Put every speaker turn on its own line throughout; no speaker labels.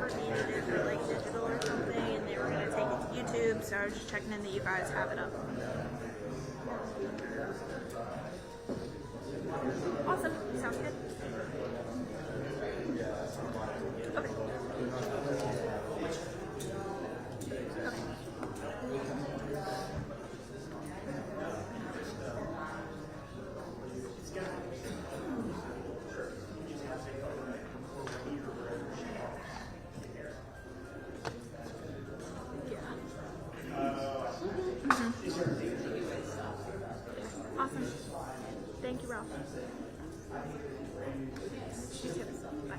ever needed it for like digital or something, and they were going to take it to YouTube, so I was just checking in that you guys have it up. Awesome. Sounds good. Okay. Awesome. Thank you, Ralph. You too. Bye.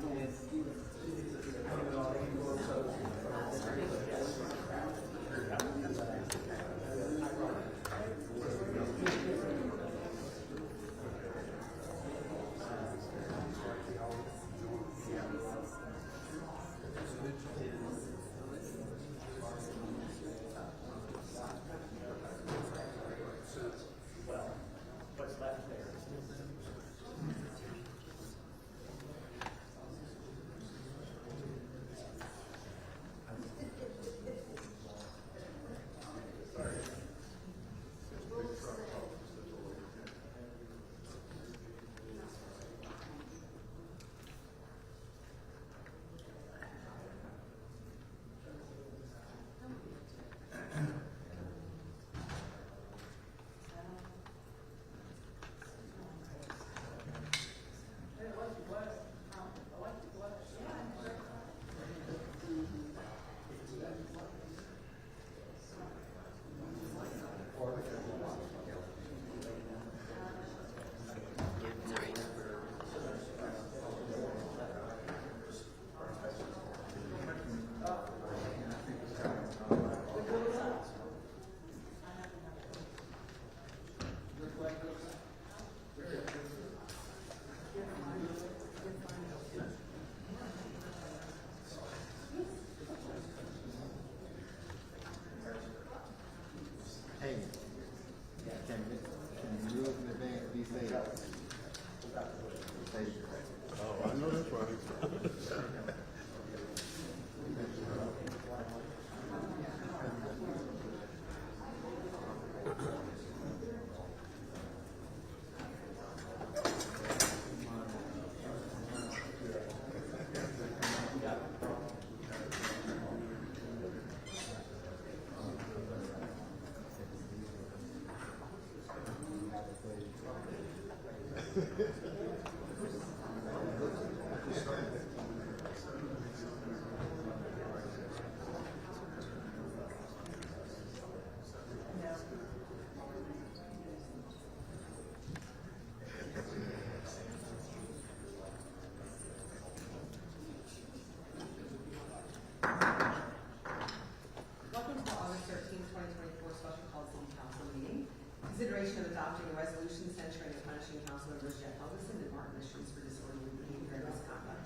Oh, I know that's right.
Consideration of adopting a resolution censuring and punishing council members Jeff Helgeson and Martin Misjuns for disorderly behavior and misconduct.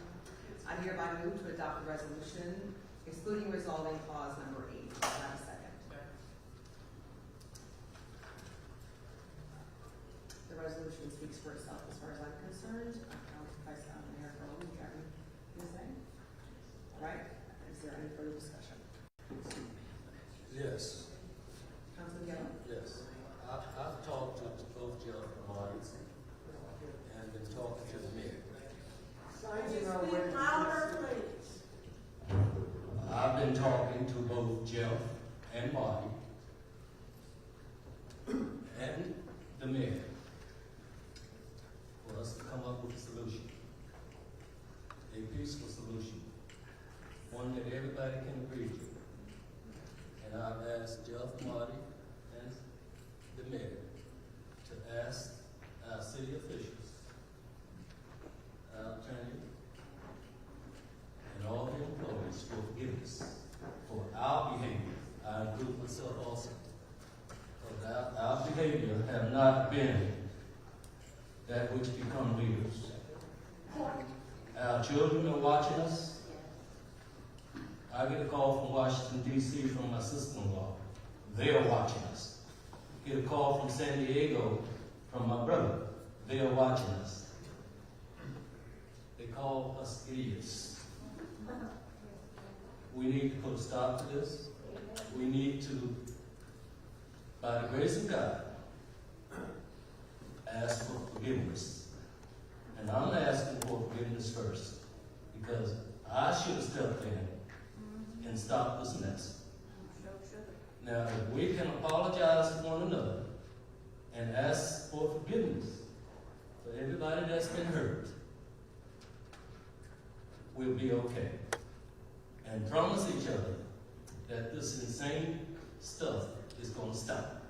I hereby move to adopt the resolution excluding resolving clause number 8. Do I have a second? The resolution speaks for itself as far as I'm concerned. Vice Mayor Ferland, do you have anything to say? All right. Is there any further discussion?
Yes.
Councilman Gellar?
Yes. I've talked to both Jeff and Marty and been talking to the mayor.
Speak louder, please.
I've been talking to both Jeff and Marty and the mayor for us to come up with a solution, a peaceful solution, one that everybody can agree to. And I've asked Jeff, Marty, and the mayor to ask our city officials, our attorney, and all the employees for forgiveness for our behavior. I include myself also. But our behavior have not been that which become leaders. Our children are watching us. I get a call from Washington, D.C. from my sister-in-law. They are watching us. Get a call from San Diego from my brother. They are watching us. They call us idiots. we need to put a stop to this. We need to, by the grace of God, ask for forgiveness. And I'm asking for forgiveness first, because I should have stepped in and stopped this mess. Now, if we can apologize to one another and ask for forgiveness for everybody that's been hurt, we'll be okay. And promise each other that this insane stuff is going to stop.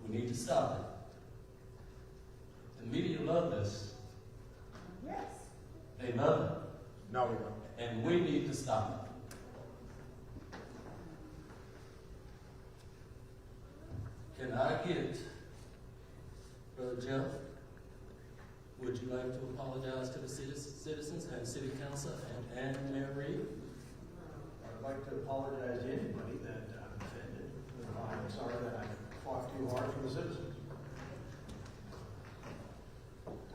We need to stop it. The media love this.
Yes.
They love it.
No, we don't.
And we need to stop it. Can I get, Brother Jeff, would you like to apologize to the citizens and City Council and Mayor Reed?
I'd like to apologize to anybody that I'm offended. I'm sorry that I fought too hard for the citizens.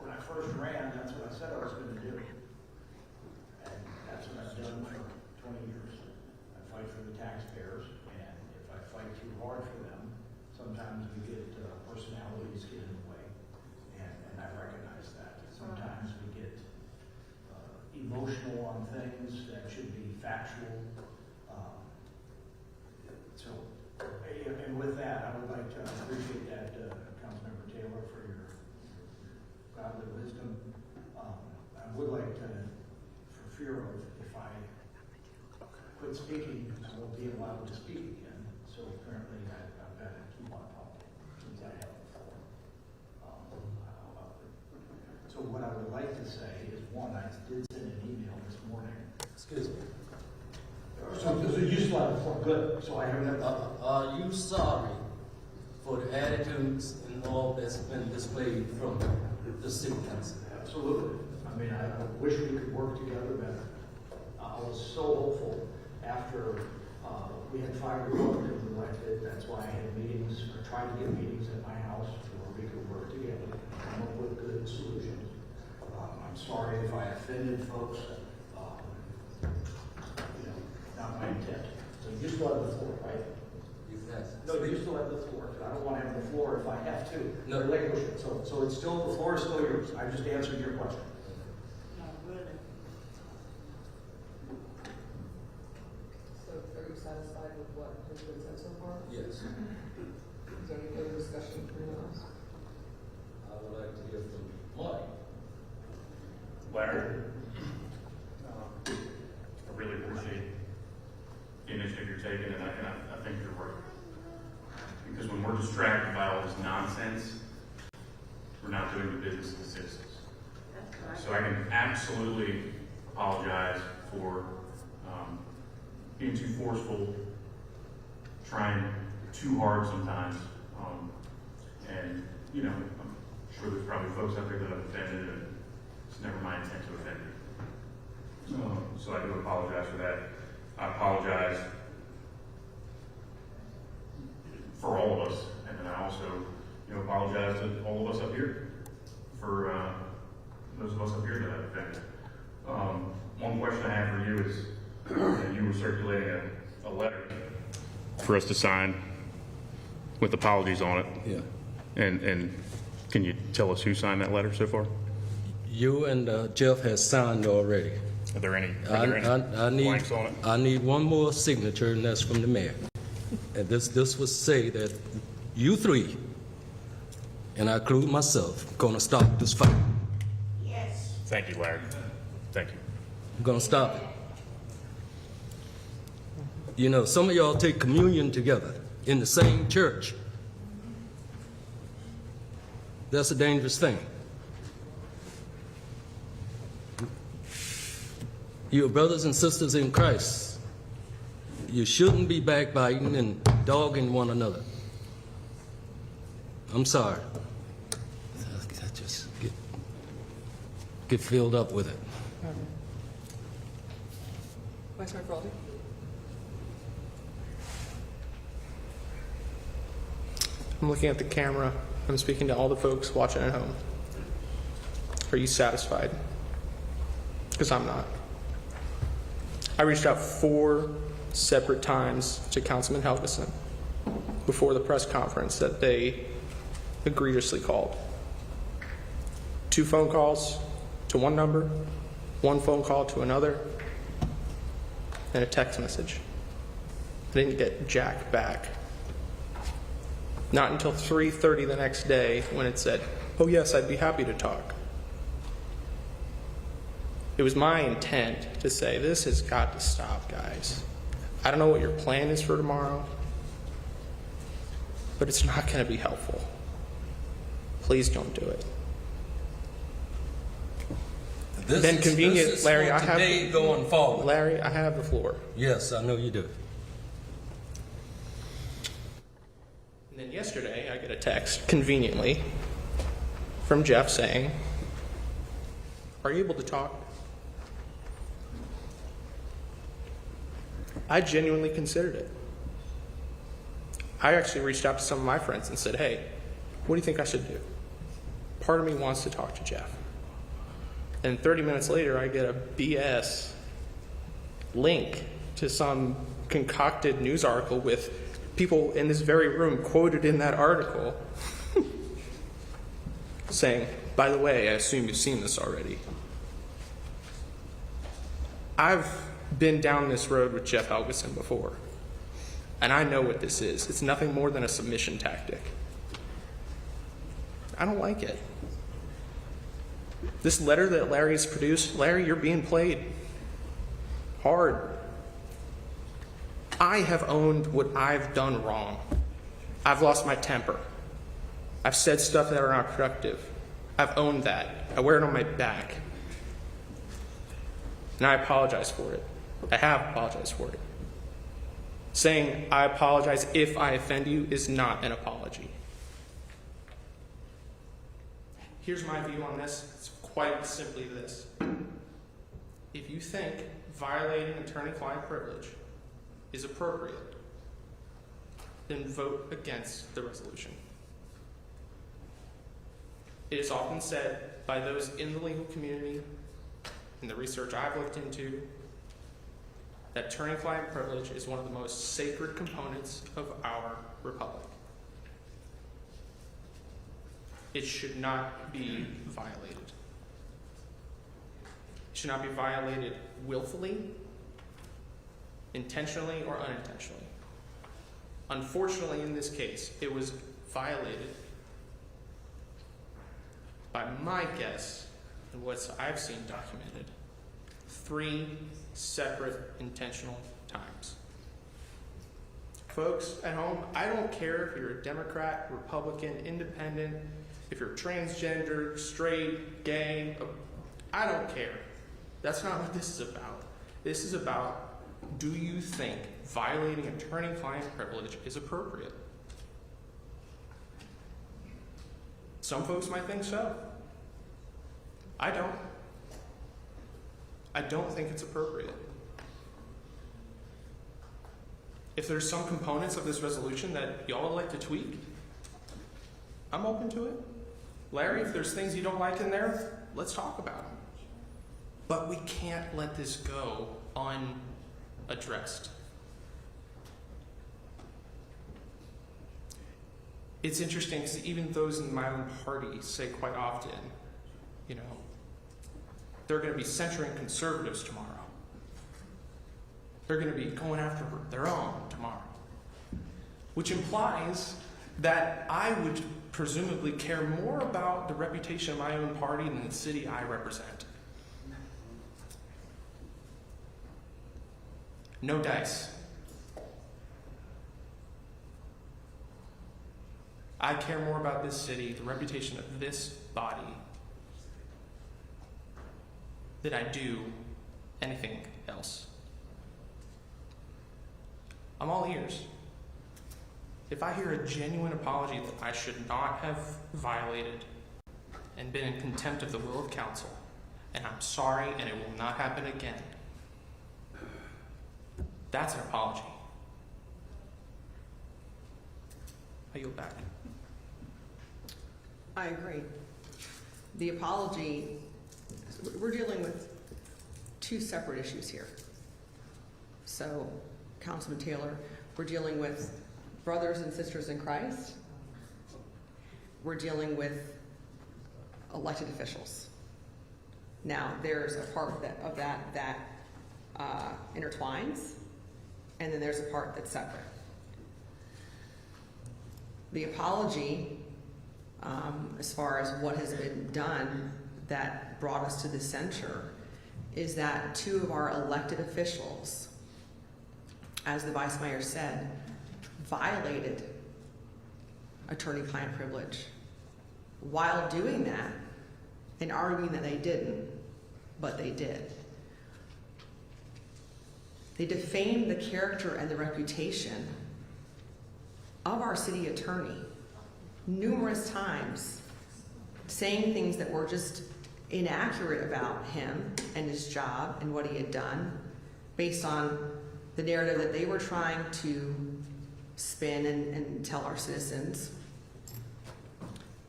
When I first ran, that's what I said I was going to do. And that's what I've done for 20 years. I fight for the taxpayers, and if I fight too hard for them, sometimes we get personalities get in the way, and I recognize that. Sometimes we get emotional on things that should be factual. And with that, I would like to appreciate that, Councilmember Taylor, for your godly wisdom. I would like to, for fear of if I quit speaking, I won't be allowed to speak again. So apparently I've got to keep on talking since I have before. So what I would like to say is, one, I did send an email this morning.
Excuse me.
So you still have the floor. Good. So I have that.
Are you sorry for the attitudes and all that's been displayed from the City Council?
Absolutely. I mean, I wish we could work together better. I was so hopeful after we had 5 Republicans elected. That's why I had meetings, or tried to get meetings at my house where we could work together and come up with good solutions. I'm sorry if I offended folks. Not my intent. So you still have the floor, right?
Yes.
No, you still have the floor. I don't want to have the floor if I have to.
No.
Relinquish it. So it's still, the floor is still yours. I just answered your question.
Not really.
So are you satisfied with what has been said so far?
Yes.
Is there any further discussion from anyone else?
I would like to hear from Mike.
Larry, I really appreciate the initiative you're taking, and I think you're right. Because when we're distracted by all this nonsense, we're not doing the business of the citizens. So I can absolutely apologize for being too forceful, trying too hard sometimes, and you know, I'm sure there's probably folks out there that I've offended, and it's never my intent to offend you. So I do apologize for that. I apologize for all of us, and then I also, apologize to all of us up here for those of us up here that I've offended. One question I have for you is, you were circulating a letter for us to sign with apologies on it.
Yeah.
And can you tell us who signed that letter so far?
You and Jeff has signed already.
Are there any
I need
blanks on it?
I need one more signature, and that's from the mayor. And this would say that you three, and I include myself, gonna stop this fight.
Yes.
Thank you, Larry. Thank you.
I'm gonna stop it. You know, some of y'all take communion together in the same church. That's a dangerous thing. You're brothers and sisters in Christ. You shouldn't be backbiting and dogging one another. I'm sorry. I just get filled up with it.
Vice Mayor Feraldi?
I'm looking at the camera. I'm speaking to all the folks watching at home. Are you satisfied? Because I'm not. I reached out 4 separate times to Councilman Helgeson before the press conference that they egregiously called. 2 phone calls to one number, 1 phone call to another, and a text message. I didn't get jack back. Not until 3:30 the next day when it said, "Oh yes, I'd be happy to talk." It was my intent to say, this has got to stop, guys. I don't know what your plan is for tomorrow, but it's not going to be helpful. Please don't do it. Then convenient,
this is
Larry,
for
I have
today going forward.
Larry, I have the floor.
Yes, I know you do.
And then yesterday, I get a text, conveniently, from Jeff saying, "Are you able to talk?" I genuinely considered it. I actually reached out to some of my friends and said, "Hey, what do you think I should do?" Part of me wants to talk to Jeff. And 30 minutes later, I get a BS link to some concocted news article with people in this very room quoted in that article saying, "By the way, I assume you've seen this already." I've been down this road with Jeff Helgeson before, and I know what this is. It's nothing more than a submission tactic. I don't like it. This letter that Larry's produced, Larry, you're being played hard. I have owned what I've done wrong. I've lost my temper. I've said stuff that are not productive. I've owned that. I wear it on my back. And I apologize for it. I have apologized for it. Saying I apologize if I offend you is not an apology. Here's my view on this. It's quite simply this. If you think violating attorney-client privilege is appropriate, then vote against the resolution. It is often said by those in the legal community, in the research I've looked into, that attorney-client privilege is one of the most sacred components of our republic. It should not be violated. It should not be violated willfully, intentionally, or unintentionally. Unfortunately, in this case, it was violated by my guess, and what I've seen documented, 3 separate intentional times. Folks at home, I don't care if you're a Democrat, Republican, Independent, if you're transgender, straight, gay, I don't care. That's not what this is about. This is about, do you think violating attorney-client privilege is appropriate? Some folks might think so. I don't. I don't think it's appropriate. If there's some components of this resolution that y'all would like to tweak, I'm open to it. Larry, if there's things you don't like in there, let's talk about them. But we can't let this go unaddressed. It's interesting because even those in my own party say quite often, you know, they're going to be censuring conservatives tomorrow. They're going to be going after their own tomorrow. Which implies that I would presumably care more about the reputation of my own party than the city I represent. No dice. I care more about this city, the reputation of this body, than I do anything else. I'm all ears. If I hear a genuine apology that I should not have violated and been in contempt of the will of council, and I'm sorry and it will not happen again, that's an apology. I yield back.
I agree. The apology, we're dealing with 2 separate issues here. So, Councilman Taylor, we're dealing with brothers and sisters in Christ. We're dealing with elected officials. Now, there's a part of that intertwines, and then there's a part that's separate. The apology, as far as what has been done that brought us to the censure, is that 2 of our elected officials, as the Vice Mayor said, violated attorney-client privilege while doing that and arguing that they didn't, but they did. They defamed the character and the reputation of our city attorney numerous times, saying things that were just inaccurate about him and his job and what he had done based on the narrative that they were trying to spin and tell our citizens,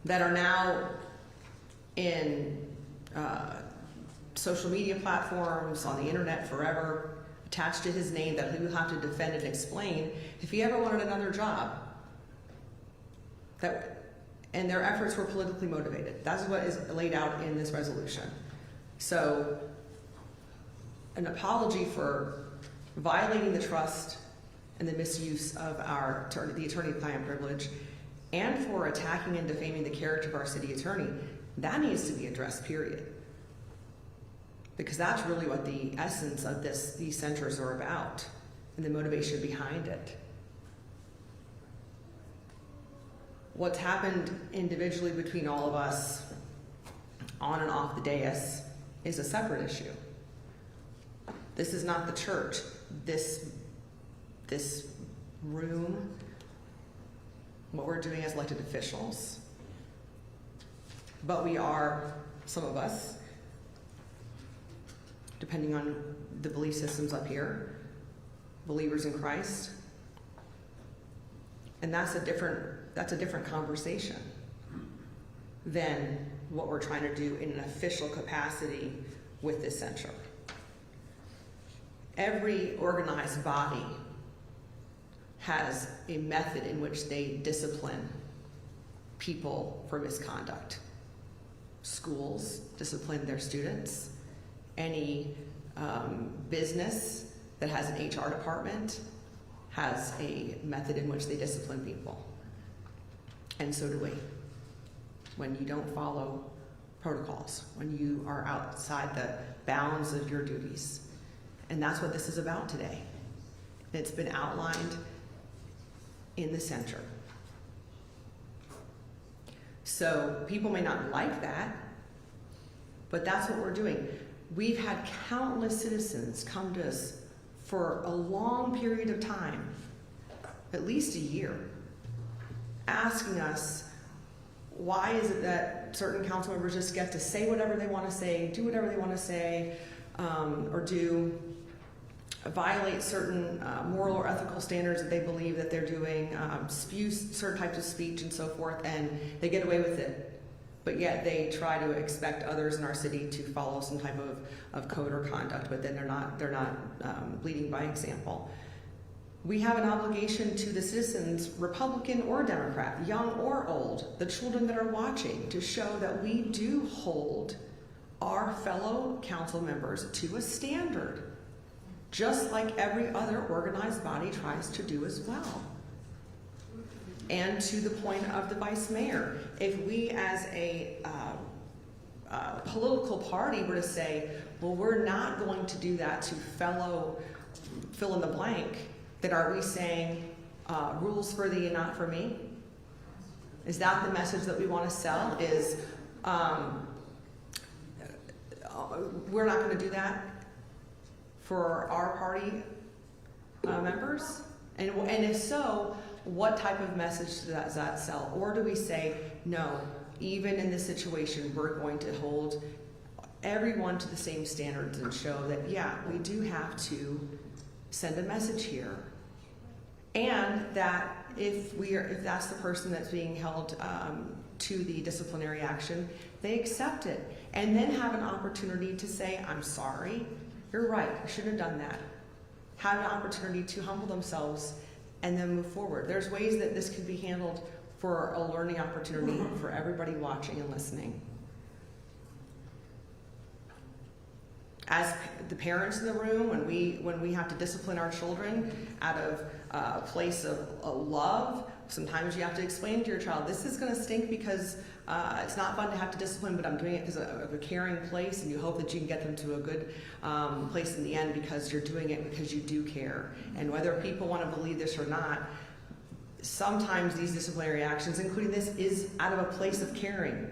that are now in social media platforms, on the internet forever, attached to his name, that he will have to defend and explain if he ever wanted another job. And their efforts were politically motivated. That's what is laid out in this resolution. So, an apology for violating the trust and the misuse of the attorney-client privilege, and for attacking and defaming the character of our city attorney, that needs to be addressed, period. Because that's really what the essence of these censures are about, and the motivation behind it. What's happened individually between all of us on and off the dais is a separate issue. This is not the church. This room, what we're doing as elected officials. But we are, some of us, depending on the belief systems up here, believers in Christ. And that's a different conversation than what we're trying to do in an official capacity with this censure. Every organized body has a method in which they discipline people for misconduct. Schools discipline their students. Any business that has an HR department has a method in which they discipline people. And so do we. When you don't follow protocols, when you are outside the bounds of your duties. And that's what this is about today. It's been outlined in the censure. So people may not like that, but that's what we're doing. We've had countless citizens come to us for a long period of time, at least a year, asking us, why is it that certain council members just get to say whatever they want to say, do whatever they want to say, or do, violate certain moral or ethical standards that they believe that they're doing, spew certain types of speech and so forth, and they get away with it. But yet they try to expect others in our city to follow some type of code or conduct, but then they're not leading by example. We have an obligation to the citizens, Republican or Democrat, young or old, the children that are watching, to show that we do hold our fellow council members to a standard, just like every other organized body tries to do as well. And to the point of the Vice Mayor, if we as a political party were to say, well, we're not going to do that to fellow fill in the blank, then are we saying rules for thee and not for me? Is that the message that we want to sell? Is we're not going to do that for our party members? And if so, what type of message does that sell? Or do we say, no, even in this situation, we're going to hold everyone to the same standards and show that, yeah, we do have to send a message here. And that if that's the person that's being held to the disciplinary action, they accept it. And then have an opportunity to say, I'm sorry, you're right, I shouldn't have done that. have an opportunity to humble themselves and then move forward. There's ways that this could be handled for a learning opportunity for everybody watching and listening. As the parents in the room, when we have to discipline our children out of a place of love, sometimes you have to explain to your child, this is going to stink because it's not fun to have to discipline, but I'm doing it because of a caring place, and you hope that you can get them to a good place in the end because you're doing it because you do care. And whether people want to believe this or not, sometimes these disciplinary actions, including this, is out of a place of caring.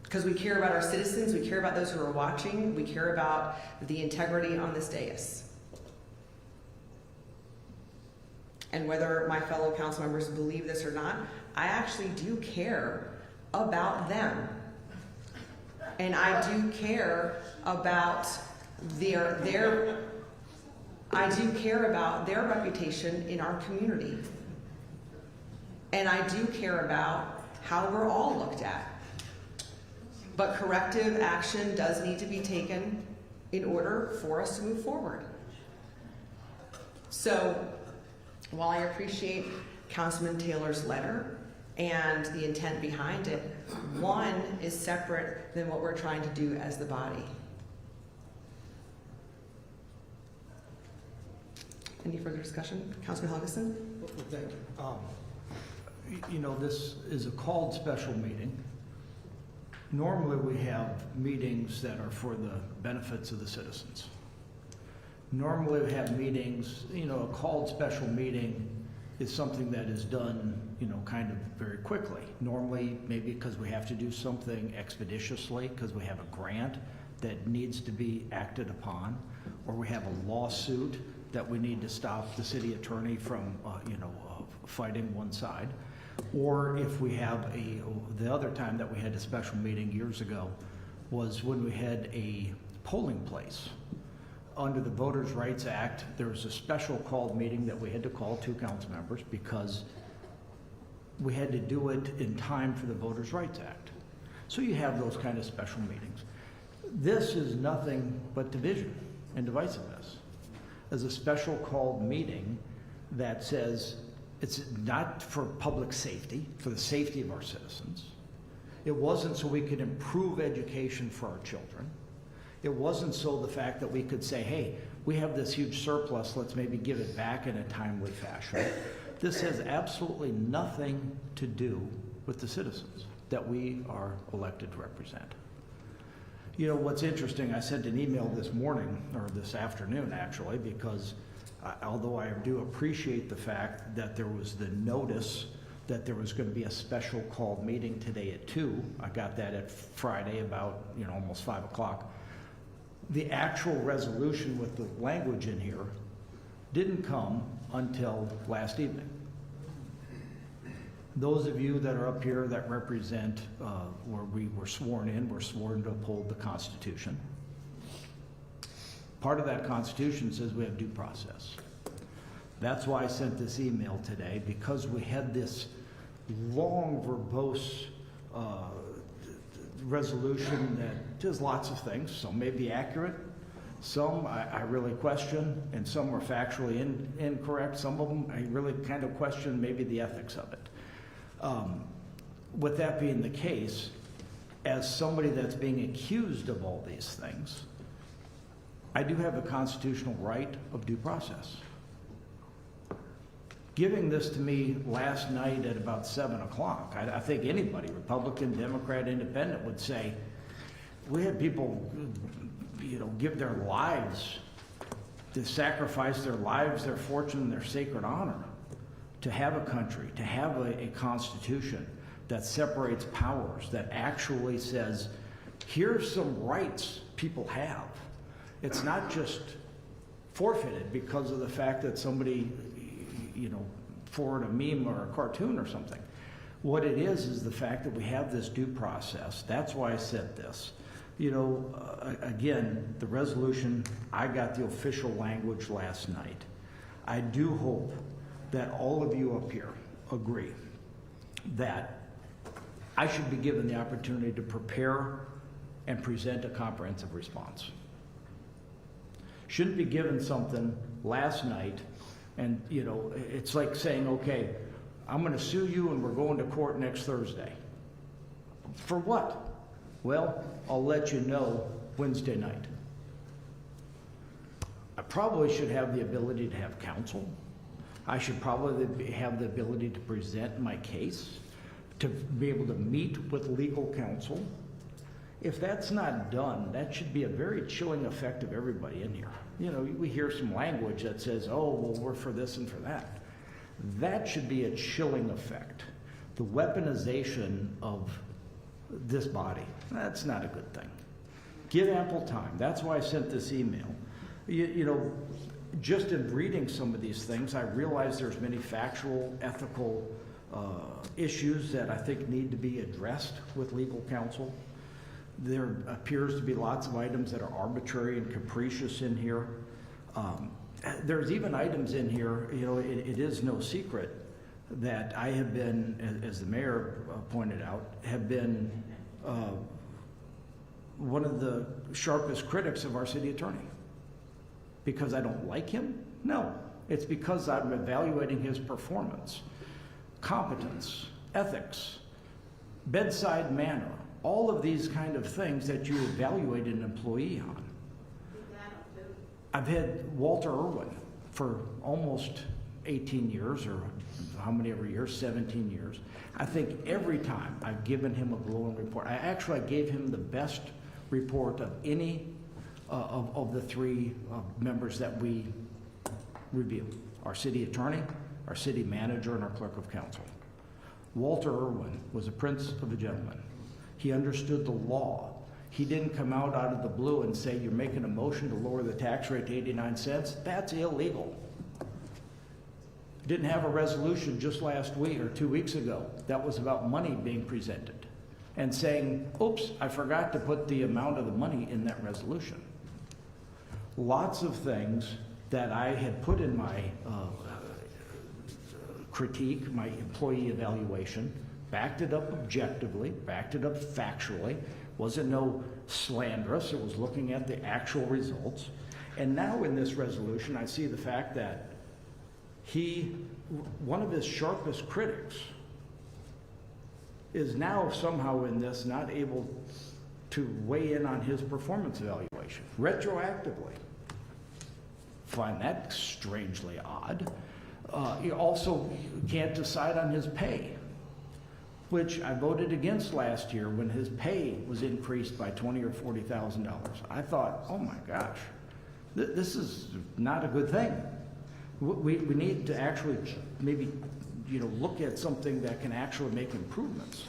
Because we care about our citizens, we care about those who are watching, we care about the integrity on this dais. And whether my fellow council members believe this or not, I actually do care about them. And I do care about their reputation in our community. And I do care about how we're all looked at. But corrective action does need to be taken in order for us to move forward. So, while I appreciate Councilman Taylor's letter and the intent behind it, one is separate than what we're trying to do as the body. Any further discussion? Councilman Helgeson?
Well, thank you. You know, this is a called special meeting. Normally, we have meetings that are for the benefits of the citizens. Normally, we have meetings, you know, a called special meeting is something that is done, you know, kind of very quickly. Normally, maybe because we have to do something expeditiously, because we have a grant that needs to be acted upon, or we have a lawsuit that we need to stop the city attorney from, fighting one side. Or if we have the other time that we had a special meeting years ago was when we had a polling place. Under the Voters' Rights Act, there was a special called meeting that we had to call 2 council members because we had to do it in time for the Voters' Rights Act. So you have those kind of special meetings. This is nothing but division and divisiveness. As a special called meeting that says, it's not for public safety, for the safety of our citizens. It wasn't so we could improve education for our children. It wasn't so the fact that we could say, hey, we have this huge surplus, let's maybe give it back in a timely fashion. This has absolutely nothing to do with the citizens that we are elected to represent. You know, what's interesting, I sent an email this morning, or this afternoon actually, because although I do appreciate the fact that there was the notice that there was going to be a special called meeting today at 2, I got that at Friday about, almost 5 o'clock. The actual resolution with the language in here didn't come until last evening. Those of you that are up here that represent where we were sworn in, were sworn to uphold the Constitution. Part of that Constitution says we have due process. That's why I sent this email today, because we had this long, verbose resolution that does lots of things. Some may be accurate, some I really question, and some are factually incorrect. Some of them I really kind of question maybe the ethics of it. With that being the case, as somebody that's being accused of all these things, I do have a constitutional right of due process. Giving this to me last night at about 7 o'clock, I think anybody, Republican, Democrat, Independent, would say, we had people, give their lives, to sacrifice their lives, their fortune, their sacred honor, to have a country, to have a constitution that separates powers, that actually says, here's some rights people have. It's not just forfeited because of the fact that somebody, forward a meme or a cartoon or something. What it is the fact that we have this due process. That's why I said this. Again, the resolution, I got the official language last night. I do hope that all of you up here agree that I should be given the opportunity to prepare and present a comprehensive response. Shouldn't be given something last night, and, you know, it's like saying, okay, I'm gonna sue you and we're going to court next Thursday. For what? Well, I'll let you know Wednesday night. I probably should have the ability to have counsel. I should probably have the ability to present my case, to be able to meet with legal counsel. If that's not done, that should be a very chilling effect of everybody in here. You know, we hear some language that says, oh, well, we're for this and for that. That should be a chilling effect. The weaponization of this body, that's not a good thing. Give ample time. That's why I sent this email. You know, just in reading some of these things, I realize there's many factual, ethical issues that I think need to be addressed with legal counsel. There appears to be lots of items that are arbitrary and capricious in here. There's even items in here, you know, it is no secret that I have been, as the mayor pointed out, have been one of the sharpest critics of our city attorney. Because I don't like him? No. It's because I'm evaluating his performance, competence, ethics, bedside manner, all of these kind of things that you evaluate an employee on. I've had Walter Irwin for almost 18 years, or how many ever years, 17 years. I think every time I've given him a glowing report. I gave him the best report of any of the three members that we review. Our city attorney, our city manager, and our clerk of council. Walter Irwin was a prince of a gentleman. He understood the law. He didn't come out of the blue and say, you're making a motion to lower the tax rate to 89 cents. That's illegal. Didn't have a resolution just last week or 2 weeks ago that was about money being presented and saying, oops, I forgot to put the amount of the money in that resolution. Lots of things that I had put in my critique, my employee evaluation, backed it up objectively, backed it up factually, wasn't no slanderous, it was looking at the actual results. And now in this resolution, I see the fact that one of his sharpest critics is now somehow in this not able to weigh in on his performance evaluation, retroactively. Find that strangely odd. He also can't decide on his pay, which I voted against last year when his pay was increased by $20,000 or $40,000. I thought, oh my gosh, this is not a good thing. We need to actually maybe, you know, look at something that can actually make improvements.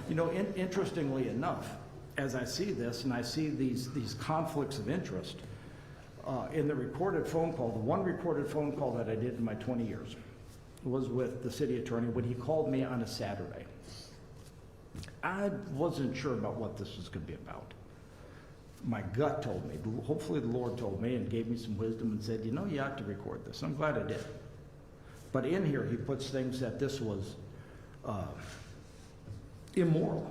You know, interestingly enough, as I see this and I see these conflicts of interest, in the recorded phone call, the one recorded phone call that I did in my 20 years was with the city attorney when he called me on a Saturday. I wasn't sure about what this was going to be about. My gut told me, hopefully the Lord told me and gave me some wisdom and said, you know, you ought to record this. I'm glad I did. But in here, he puts things that this was immoral,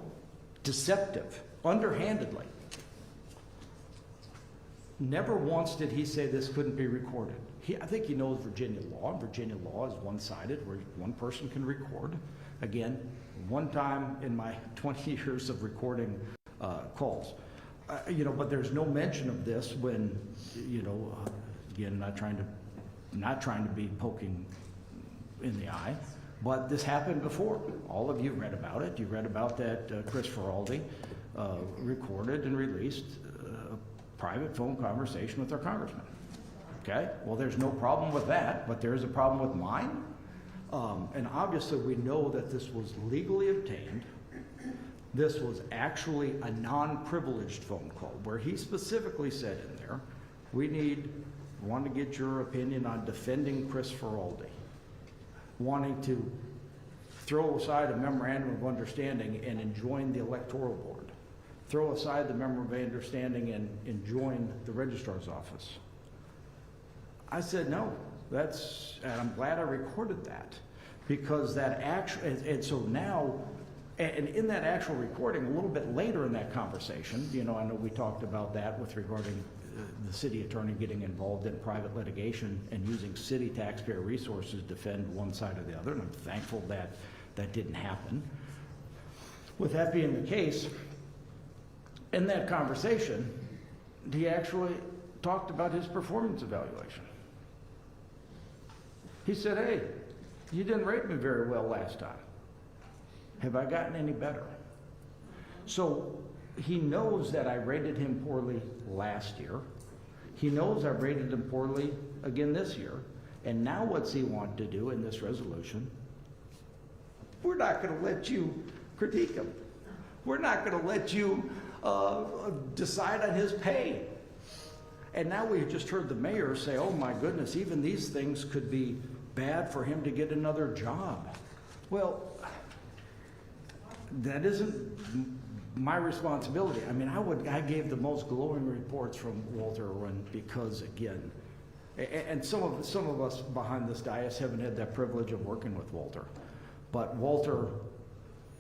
deceptive, underhandedly. Never once did he say this couldn't be recorded. I think he knows Virginia law. Virginia law is one-sided, where one person can record. Again, one time in my 20 years of recording calls. You know, but there's no mention of this when, you know, again, not trying to be poking in the eye, but this happened before. All of you read about it. You read about that Chris Feraldi recorded and released a private phone conversation with our congressman. Okay, well, there's no problem with that, but there is a problem with mine. And obviously we know that this was legally obtained. This was actually a non-privileged phone call where he specifically said in there, want to get your opinion on defending Chris Feraldi, wanting to throw aside a memorandum of understanding and join the electoral board, throw aside the memorandum of understanding and join the registrar's office. I said, no, and I'm glad I recorded that, because that and so now, and in that actual recording, a little bit later in that conversation, you know, I know we talked about that with regarding the city attorney getting involved in private litigation and using city taxpayer resources to defend one side or the other, and I'm thankful that that didn't happen. With that being the case, in that conversation, he actually talked about his performance evaluation. He said, hey, you didn't rate me very well last time. Have I gotten any better? So he knows that I rated him poorly last year. He knows I rated him poorly again this year. And now what's he want to do in this resolution? We're not going to let you critique him. We're not going to let you decide on his pay. And now we've just heard the mayor say, oh my goodness, even these things could be bad for him to get another job. Well, that isn't my responsibility. I mean, I gave the most glowing reports from Walter because, again, and some of us behind this dais haven't had that privilege of working with Walter. But Walter,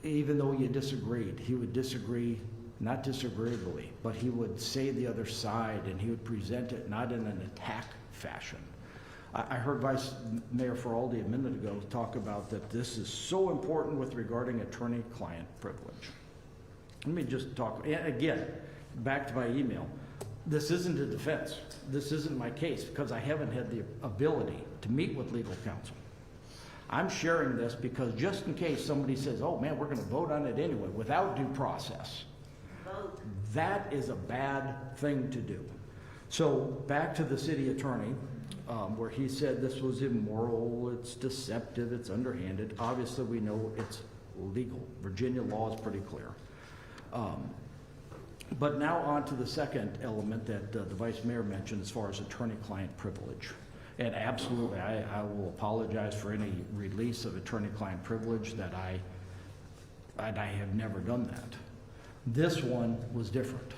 even though you disagreed, he would disagree, not disagreeably, but he would say the other side, and he would present it not in an attack fashion. I heard Vice Mayor Feraldi a minute ago talk about that this is so important with regarding attorney-client privilege. Let me just talk, again, back to my email. This isn't a defense. This isn't my case because I haven't had the ability to meet with legal counsel. I'm sharing this because just in case somebody says, oh man, we're going to vote on it anyway without due process.
Vote.
That is a bad thing to do. So back to the city attorney, where he said this was immoral, it's deceptive, it's underhanded. Obviously we know it's legal. Virginia law is pretty clear. But now on to the second element that the Vice Mayor mentioned as far as attorney-client privilege. And absolutely, I will apologize for any release of attorney-client privilege that I have never done that. This one was different.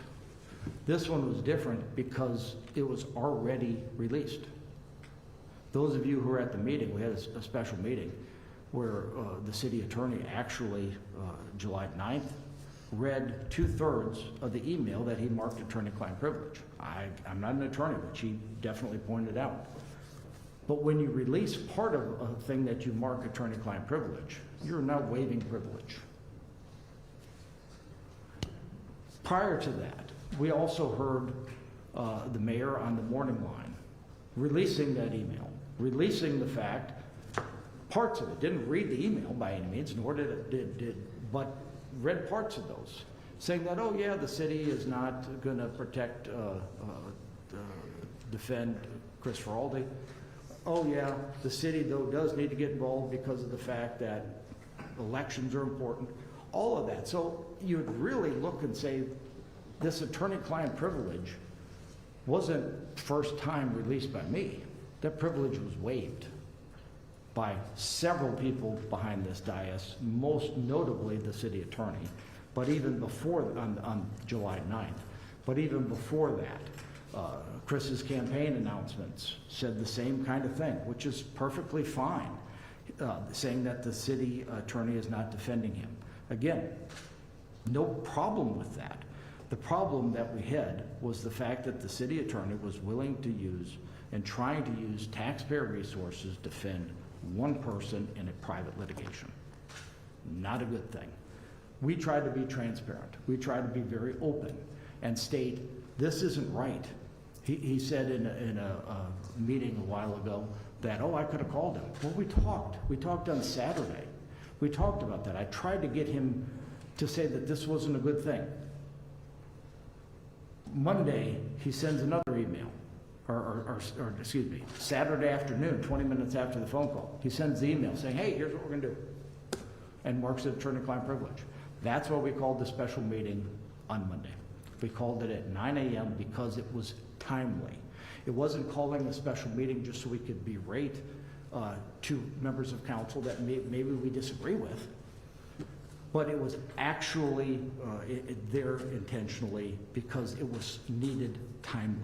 This one was different because it was already released. Those of you who were at the meeting, we had a special meeting where the city attorney actually, July 9th, read 2/3 of the email that he marked attorney-client privilege. I'm not an attorney, which he definitely pointed out. But when you release part of a thing that you mark attorney-client privilege, you're now waiving privilege. Prior to that, we also heard the mayor on the morning line releasing that email, releasing the fact, parts of it, didn't read the email by any means, nor but read parts of those, saying that, oh yeah, the city is not going to protect, defend Chris Feraldi. Oh yeah, the city though does need to get involved because of the fact that elections are important, all of that. So you'd really look and say, this attorney-client privilege wasn't first time released by me. That privilege was waived by several people behind this dais, most notably the city attorney, but even before, on July 9th, but even before that, Chris's campaign announcements said the same kind of thing, which is perfectly fine, saying that the city attorney is not defending him. Again, no problem with that. The problem that we had was the fact that the city attorney was willing to use and trying to use taxpayer resources to defend one person in a private litigation. Not a good thing. We tried to be transparent. We tried to be very open and state, this isn't right. He said in a meeting a while ago that, oh, I could have called him. Well, we talked. We talked on Saturday. We talked about that. I tried to get him to say that this wasn't a good thing. Monday, he sends another email, or excuse me, Saturday afternoon, 20 minutes after the phone call, he sends the email saying, hey, here's what we're going to do, and marks it attorney-client privilege. That's why we called the special meeting on Monday. We called it at 9 a.m. because it was timely. It wasn't calling a special meeting just so we could berate two members of council that maybe we disagree with, but it was actually there intentionally because it was needed timely.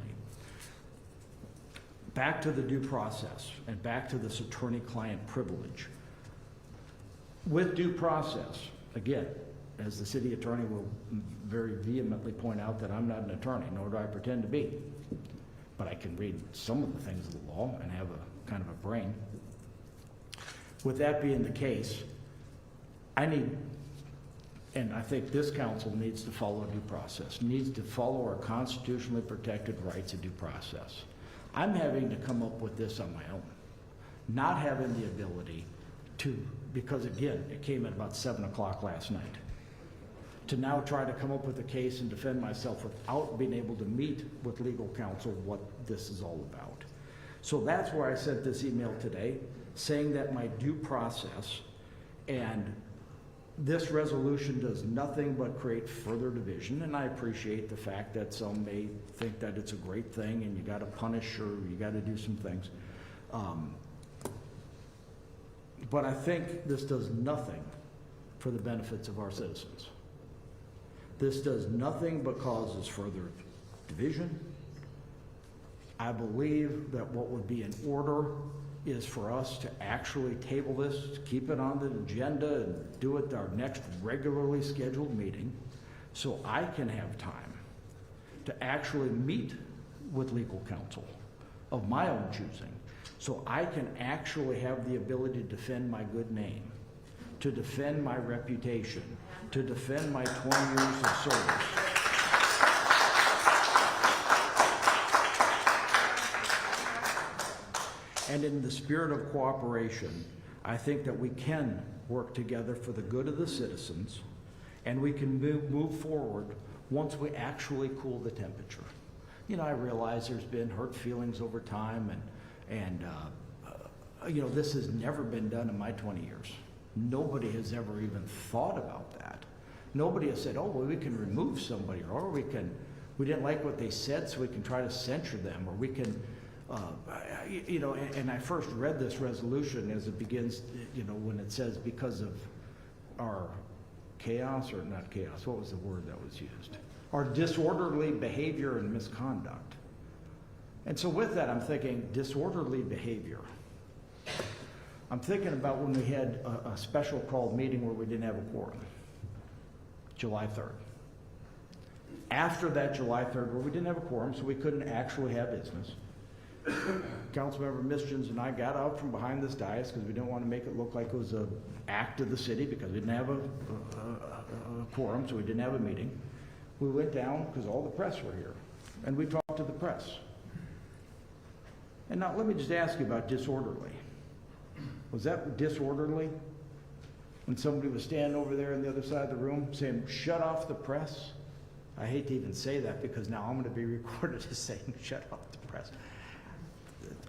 Back to the due process and back to this attorney-client privilege. With due process, again, as the city attorney will very vehemently point out, that I'm not an attorney, nor do I pretend to be. But I can read some of the things of the law and have a kind of a brain. With that being the case, I need, and I think this council needs to follow due process, needs to follow our constitutionally protected rights of due process. I'm having to come up with this on my own, not having the ability to, because again, it came at about 7 o'clock last night, to now try to come up with a case and defend myself without being able to meet with legal counsel what this is all about. So that's where I sent this email today, saying that my due process and this resolution does nothing but create further division, and I appreciate the fact that some may think that it's a great thing and you gotta punish or you gotta do some things. But I think this does nothing for the benefits of our citizens. This does nothing but causes further division. I believe that what would be in order is for us to actually table this, to keep it on the agenda and do it our next regularly scheduled meeting, so I can have time to actually meet with legal counsel of my own choosing, so I can actually have the ability to defend my good name, to defend my reputation, to defend my 20 years of service. And in the spirit of cooperation, I think that we can work together for the good of the citizens, and we can move forward once we actually cool the temperature. You know, I realize there's been hurt feelings over time, and you know, this has never been done in my 20 years. Nobody has ever even thought about that. Nobody has said, oh, well, we can remove somebody, or we didn't like what they said, so we can try to censure them, or we can, you know, and I first read this resolution as it begins, you know, when it says because of our chaos, or not chaos, what was the word that was used? Our disorderly behavior and misconduct. And so with that, I'm thinking disorderly behavior. I'm thinking about when we had a special called meeting where we didn't have a quorum, July 3rd. After that July 3rd, where we didn't have a quorum, so we couldn't actually have business, Councilmember Misjuns and I got out from behind this dais because we didn't want to make it look like it was an act of the city, because we didn't have a quorum, so we didn't have a meeting. We went down because all the press were here, and we talked to the press. And now let me just ask you about disorderly. Was that disorderly when somebody was standing over there on the other side of the room saying, shut off the press? I hate to even say that because now I'm going to be recorded as saying, shut off the press.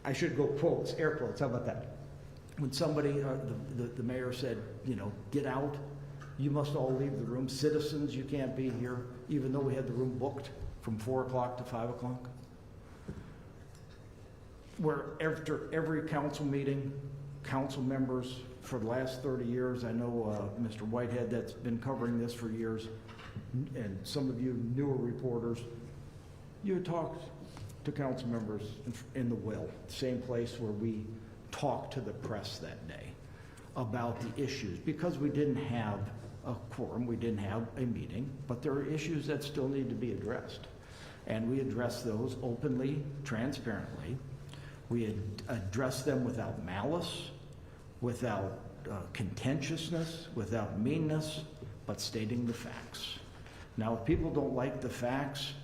I should go quotes, air quotes, how about that? When somebody, the mayor said, you know, get out, you must all leave the room. Citizens, you can't be here, even though we had the room booked from 4 o'clock to 5 o'clock. Where after every council meeting, council members for the last 30 years, I know Mr. Whitehead that's been covering this for years, and some of you newer reporters, you talked to council members in the Will, same place where we talked to the press that day about the issues, because we didn't have a quorum, we didn't have a meeting, but there are issues that still need to be addressed. And we addressed those openly, transparently. We had addressed them without malice, without contentiousness, without meanness, but stating the facts. Now, if people don't like the facts,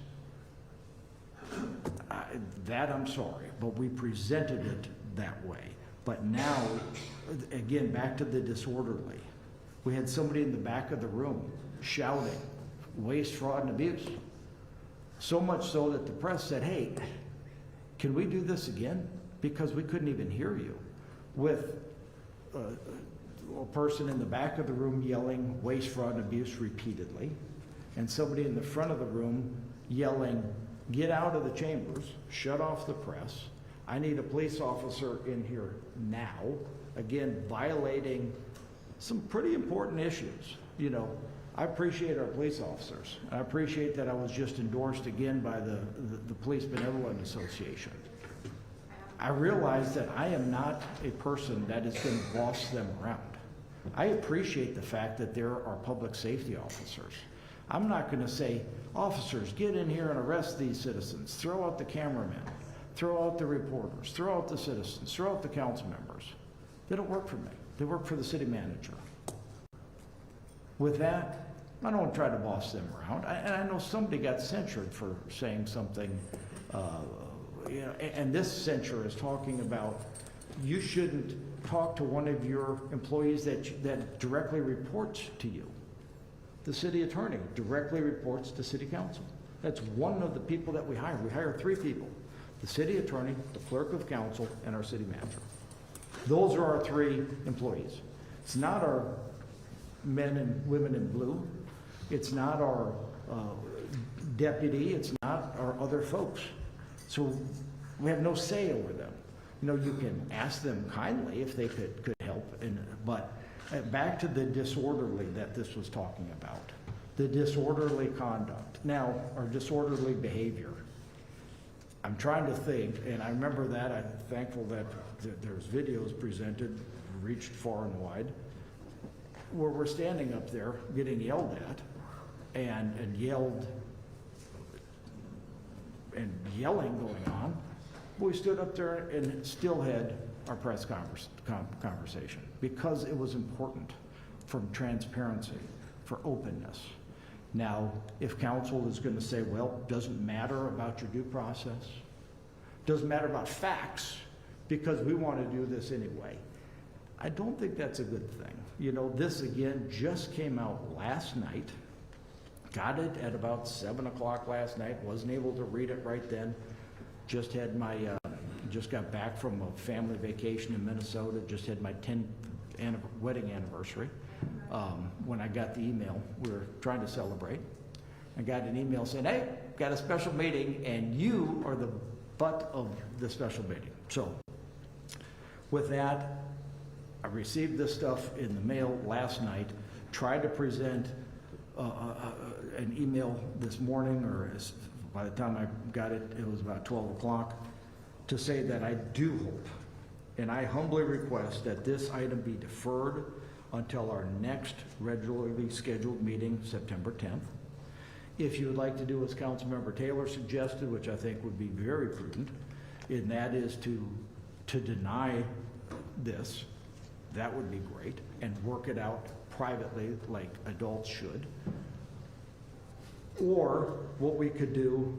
that I'm sorry, but we presented it that way. But now, again, back to the disorderly. We had somebody in the back of the room shouting waste, fraud, and abuse. So much so that the press said, hey, can we do this again? Because we couldn't even hear you. With a person in the back of the room yelling waste, fraud, and abuse repeatedly, and somebody in the front of the room yelling, get out of the chambers, shut off the press, I need a police officer in here now, again, violating some pretty important issues. You know, I appreciate our police officers. I appreciate that I was just endorsed again by the Police Benevolent Association. I realize that I am not a person that is going to boss them around. I appreciate the fact that there are public safety officers. I'm not gonna say, officers, get in here and arrest these citizens, throw out the cameramen, throw out the reporters, throw out the citizens, throw out the council members. They don't work for me. They work for the city manager. With that, I don't try to boss them around. And I know somebody got censured for saying something, and this censure is talking about you shouldn't talk to one of your employees that directly reports to you. The city attorney directly reports to city council. That's one of the people that we hire. We hire 3 people: the city attorney, the clerk of council, and our city manager. Those are our 3 employees. It's not our men and women in blue. It's not our deputy. It's not our other folks. So we have no say over them. You know, you can ask them kindly if they could help, but back to the disorderly that this was talking about, the disorderly conduct. Now, our disorderly behavior. I'm trying to think, and I remember that. I'm thankful that there's videos presented, reached far and wide, where we're standing up there getting yelled at and yelled and yelling going on. We stood up there and still had our press conversation because it was important for transparency, for openness. Now, if council is going to say, well, doesn't matter about your due process, doesn't matter about facts, because we want to do this anyway, I don't think that's a good thing. You know, this again just came out last night. Got it at about 7 o'clock last night. Wasn't able to read it right then. Just had my, just got back from a family vacation in Minnesota. Just had my 10th wedding anniversary. When I got the email, we were trying to celebrate. I got an email saying, hey, got a special meeting, and you are the butt of the special meeting. So with that, I received this stuff in the mail last night, tried to present an email this morning, or by the time I got it, it was about 12 o'clock, to say that I do hope, and I humbly request that this item be deferred until our next regularly scheduled meeting, September 10th. If you would like to do as Councilmember Taylor suggested, which I think would be very prudent, and that is to deny this, that would be great, and work it out privately like adults should. Or what we could do,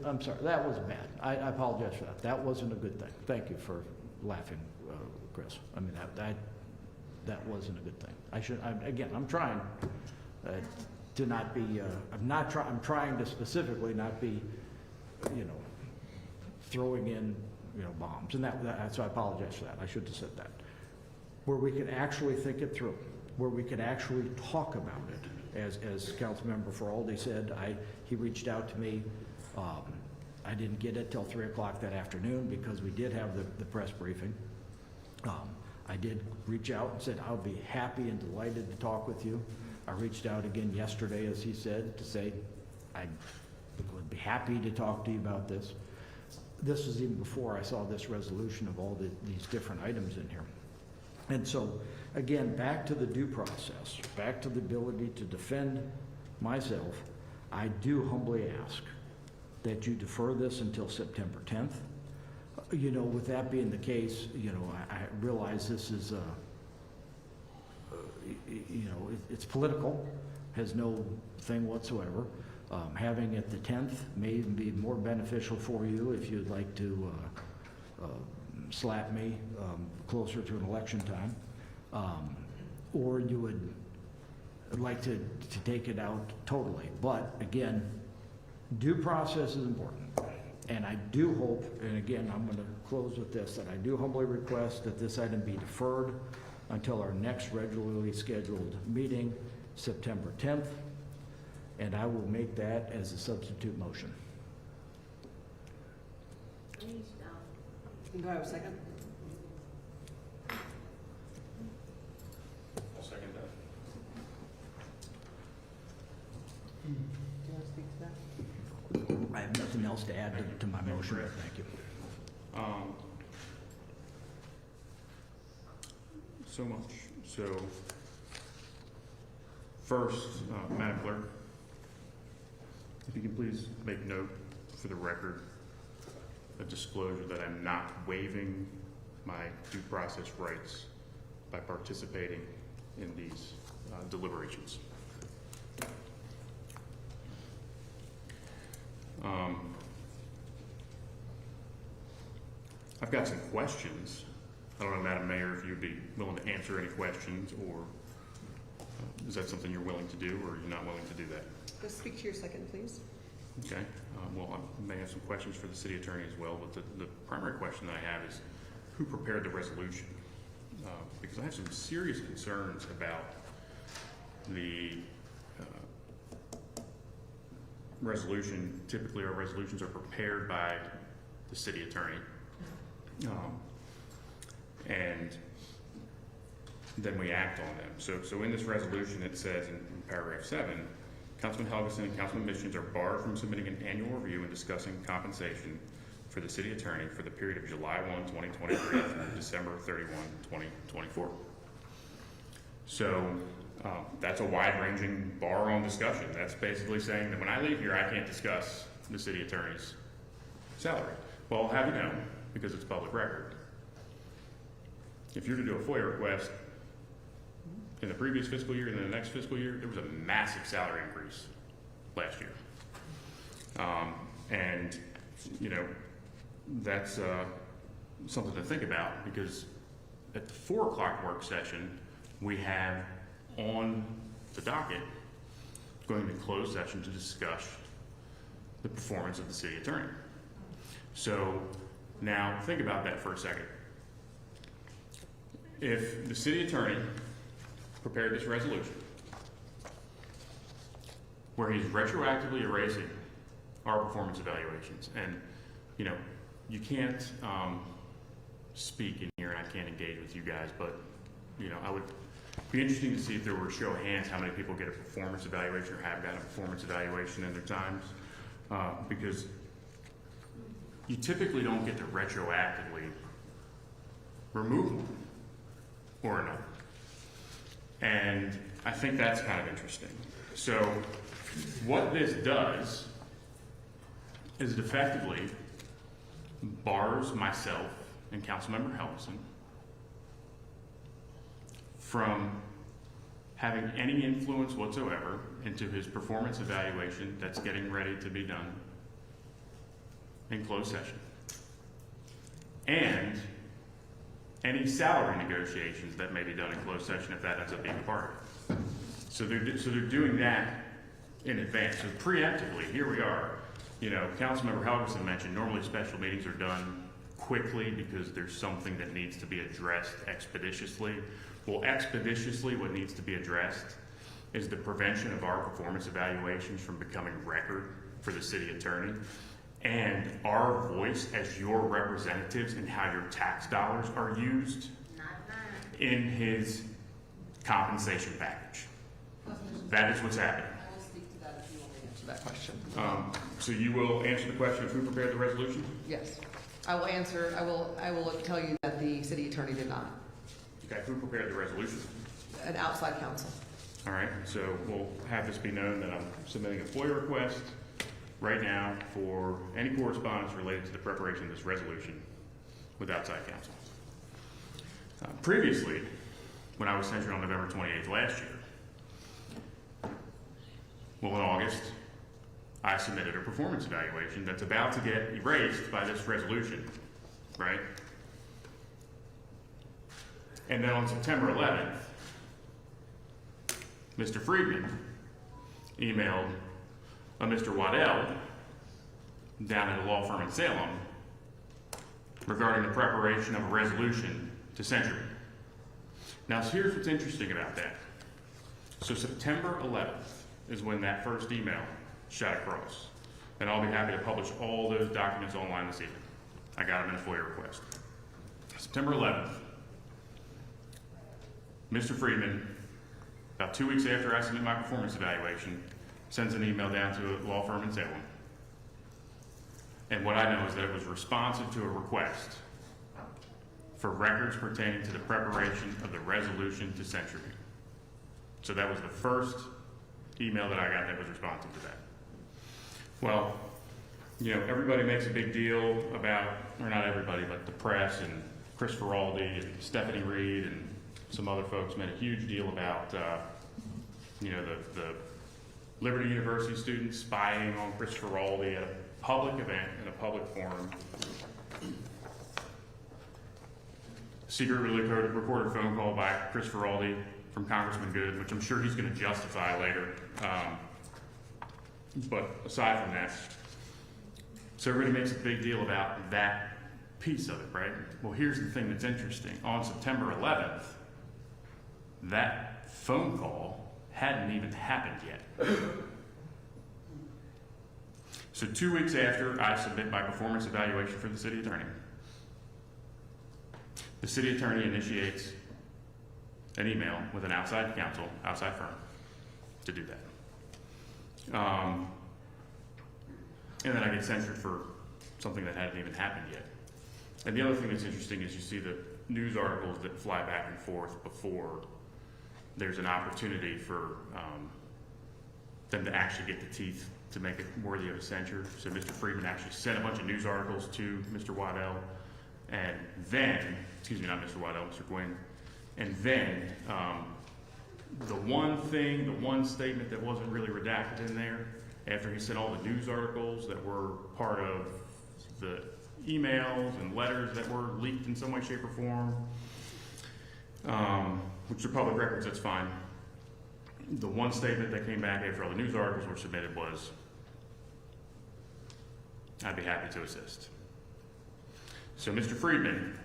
I'm sorry, that was bad. I apologize for that. That wasn't a good thing. Thank you for laughing, Chris. I mean, that wasn't a good thing. I'm trying to not be, I'm trying to specifically not be, throwing in, bombs. And so I apologize for that. I should have said that. Where we can actually think it through, where we could actually talk about it. As Councilmember Feraldi said, he reached out to me. I didn't get it till 3 o'clock that afternoon because we did have the press briefing. I did reach out and said, I'll be happy and delighted to talk with you. I reached out again yesterday, as he said, to say, I would be happy to talk to you about this. This was even before I saw this resolution of all these different items in here. And so, again, back to the due process, back to the ability to defend myself, I do humbly ask that you defer this until September 10th. With that being the case, I realize this is, it's political, has no thing whatsoever. Having it the 10th may even be more beneficial for you if you'd like to slap me closer to an election time, or you would like to take it out totally. But again, due process is important. And I do hope, and again, I'm going to close with this, that I do humbly request that this item be deferred until our next regularly scheduled meeting, September 10th, and I will make that as a substitute motion.
Do I have a second?
I'll second that.
Do you want to speak to that?
I have nothing else to add to my motion. Thank you.
so much. So, first, Madam Clerk, if you can please make note for the record, a disclosure that I'm not waiving my due process rights by participating in these deliberations. I've got some questions. I don't know, Madam Mayor, if you'd be willing to answer any questions, or is that something you're willing to do, or you're not willing to do that?
Just speak to your second, please.
Okay. Well, I may have some questions for the city attorney as well, but the primary question that I have is, who prepared the resolution? Because I have some serious concerns about the resolution. Typically, our resolutions are prepared by the city attorney. And then we act on them. So in this resolution, it says in paragraph 7, Councilman Helgeson and Councilman Misjuns are barred from submitting an annual review and discussing compensation for the city attorney for the period of July 1, 2023 through December 31, 2024. So that's a wide-ranging bar on discussion. That's basically saying that when I leave here, I can't discuss the city attorney's salary. Well, I'll have you know, because it's public record, if you're to do a FOIA request in the previous fiscal year and then the next fiscal year, there was a massive salary increase last year. And, you know, that's something to think about, because at the 4 o'clock work session, we have on the docket going to closed session to discuss the performance of the city attorney. So now think about that for a second. If the city attorney prepared this resolution where he's retroactively erasing our performance evaluations, and you know, you can't speak in here and I can't engage with you guys, but you know, I would be interesting to see if there were a show of hands how many people get a performance evaluation or have gotten a performance evaluation in their times, because you typically don't get to retroactively remove one or another. And I think that's kind of interesting. So what this does is it effectively bars myself and Councilmember Helgeson from having any influence whatsoever into his performance evaluation that's getting ready to be done in closed session, and any salary negotiations that may be done in closed session if that ends up being a part of it. So they're doing that in advance. So preemptively, here we are. You know, Councilmember Helgeson mentioned normally special meetings are done quickly because there's something that needs to be addressed expeditiously. Well, expeditiously, what needs to be addressed is the prevention of our performance evaluations from becoming record for the city attorney, and our voice as your representatives in how your tax dollars are used in his compensation package. That is what's happening.
I will speak to that if you want me to answer that question.
So you will answer the question of who prepared the resolution?
Yes. I will answer, I will tell you that the city attorney did not.
Okay, who prepared the resolution?
An outside counsel.
All right, so we'll have this be known that I'm submitting a FOIA request right now for any correspondence related to the preparation of this resolution with outside counsel. Previously, when I was censured on November 28th last year, well, in August, I submitted a performance evaluation that's about to get erased by this resolution, right? And then on September 11th, Mr. Friedman emailed a Mr. Waddell down at a law firm in Salem regarding the preparation of a resolution to censure. Now, here's what's interesting about that. So September 11th is when that first email shot across. And I'll be happy to publish all those documents online this evening. I got them in a FOIA request. September 11th, Mr. Friedman, about 2 weeks after I submit my performance evaluation, sends an email down to a law firm in Salem. And what I know is that it was responsive to a request for records pertaining to the preparation of the resolution to censure me. So that was the first email that I got that was responsive to that. Well, you know, everybody makes a big deal about, or not everybody, but the press and Chris Feraldi and Stephanie Reed and some other folks made a huge deal about, you know, the Liberty University students spying on Chris Feraldi at a public event in a public forum. Secretly recorded phone call by Chris Feraldi from Congressman Good, which I'm sure he's going to justify later. But aside from that, so everybody makes a big deal about that piece of it, right? Well, here's the thing that's interesting. On September 11th, that phone call hadn't even happened yet. So 2 weeks after I submit my performance evaluation for the city attorney, the city attorney initiates an email with an outside counsel, outside firm, to do that. And then I get censured for something that hadn't even happened yet. And the other thing that's interesting is you see the news articles that fly back and forth before there's an opportunity for them to actually get the teeth to make it worthy of a censure. So Mr. Friedman actually sent a bunch of news articles to Mr. Waddell, and then, excuse me, not Mr. Waddell, Mr. Gwynn, and then the one statement that wasn't really redacted in there, after he sent all the news articles that were part of the emails and letters that were leaked in some way, shape, or form, which are public records, that's fine. The one statement that came back after all the news articles were submitted was, I'd be happy to assist. So Mr. Friedman,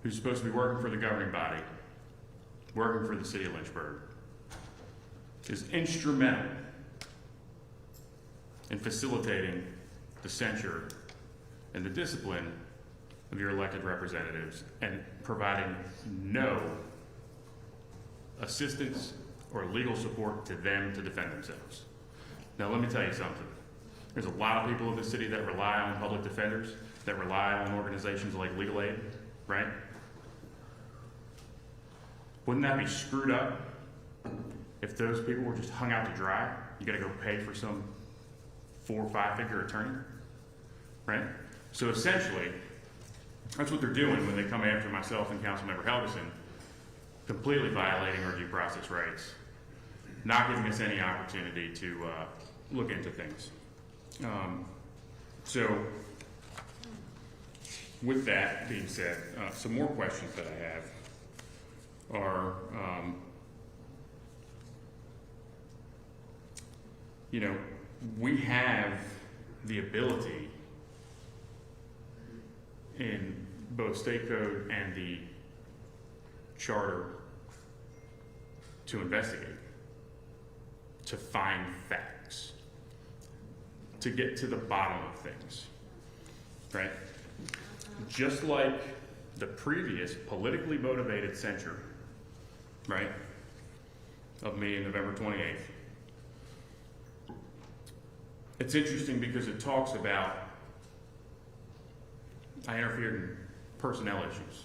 who's supposed to be working for the governing body, working for the city of Lynchburg, is instrumental in facilitating the censure and the discipline of your elected representatives and providing no assistance or legal support to them to defend themselves. Now let me tell you something. There's a lot of people in the city that rely on public defenders, that rely on organizations like Legal Aid, right? Wouldn't that be screwed up if those people were just hung out to dry? You gotta go pay for some 4 or 5 figure attorney, right? So essentially, that's what they're doing when they come after myself and Councilmember Helgeson, completely violating our due process rights, not giving us any opportunity to look into things. So with that being said, some more questions that I have are, you know, we have the ability in both state code and the charter to investigate, to find facts, to get to the bottom of things, right? Just like the previous politically motivated censure, right, of me on November 28th. It's interesting because it talks about I interfered in personnel issues.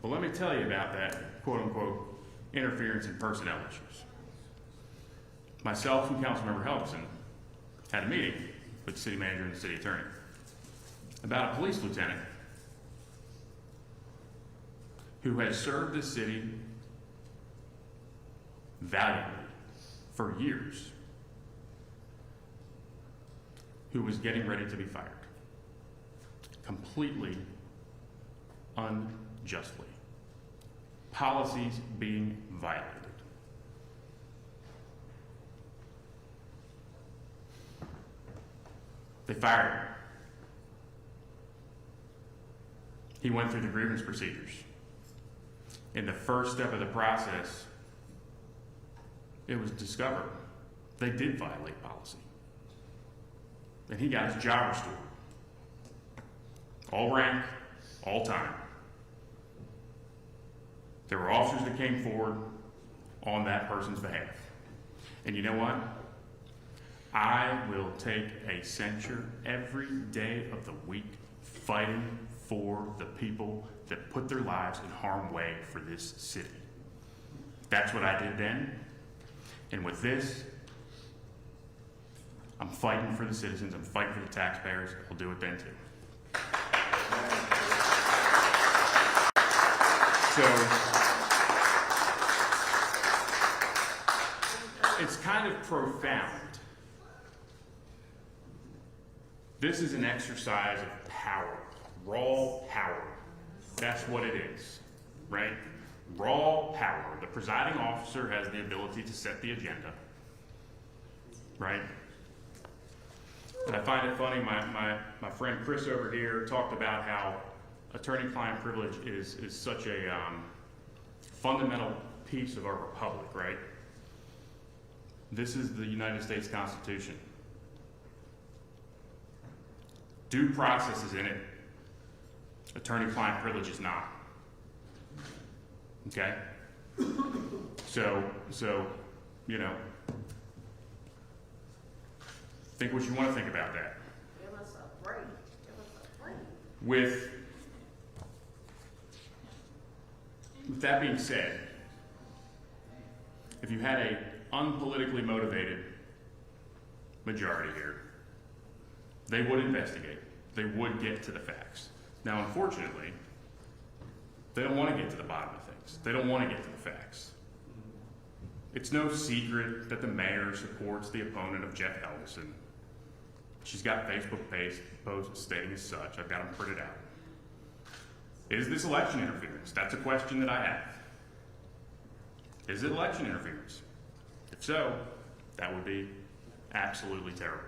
But let me tell you about that quote unquote interference in personnel issues. Myself and Councilmember Helgeson had a meeting with the city manager and the city attorney about a police lieutenant who has served this city valiantly for years, who was getting ready to be fired, completely unjustly. Policies being violated. They fired him. He went through the grievance procedures. In the first step of the process, it was discovered they did violate policy. And he got his job restored. All rank, all time. There were officers that came forward on that person's behalf. And you know what? I will take a censure every day of the week fighting for the people that put their lives in harm's way for this city. That's what I did then. And with this, I'm fighting for the citizens, I'm fighting for the taxpayers, I'll do it then too. So, it's kind of profound. This is an exercise of power, raw power. That's what it is, right? Raw power. The presiding officer has the ability to set the agenda, right? And I find it funny, my friend Chris over here talked about how attorney-client privilege is such a fundamental piece of our republic, right? This is the United States Constitution. Due process is in it. Attorney-client privilege is not. Okay? So, you know, think what you want to think about that.
Give us a break. Give us a break.
With that being said, if you had a unpolitically motivated majority here, they would investigate. They would get to the facts. Now, unfortunately, they don't want to get to the bottom of things. They don't want to get to the facts. It's no secret that the mayor supports the opponent of Jeff Helgeson. She's got Facebook posts stating as such. I've got them printed out. Is this election interference? That's a question that I have. Is it election interference? If so, that would be absolutely terrible.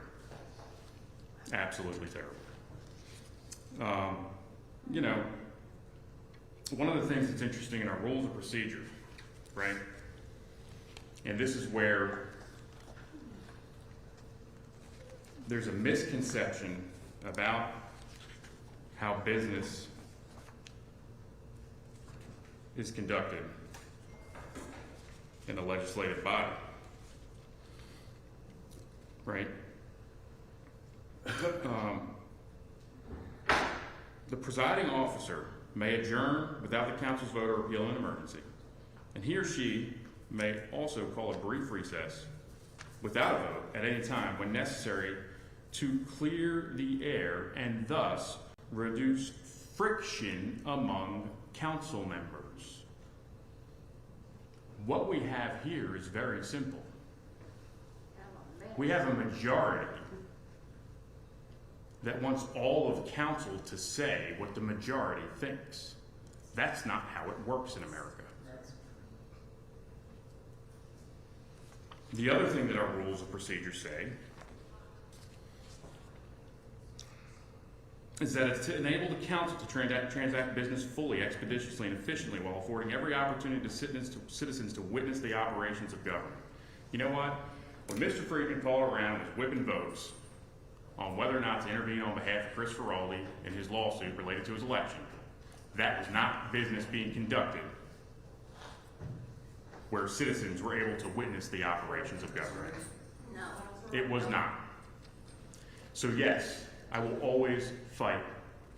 Absolutely terrible. You know, one of the things that's interesting in our rules of procedure, right? And this is where there's a misconception about how business is conducted in the legislative body, right? The presiding officer may adjourn without the council's vote or repeal an emergency, and he or she may also call a brief recess without a vote at any time when necessary to clear the air and thus reduce friction among council members. What we have here is very simple. We have a majority that wants all of council to say what the majority thinks. That's not how it works in America. The other thing that our rules of procedure say is that it's to enable the council to transact business fully, expeditiously, and efficiently while affording every opportunity to citizens to witness the operations of government. You know what? When Mr. Friedman called around and was whipping votes on whether or not to intervene on behalf of Chris Feraldi in his lawsuit related to his election, that was not business being conducted where citizens were able to witness the operations of government.
No.
It was not. So yes, I will always fight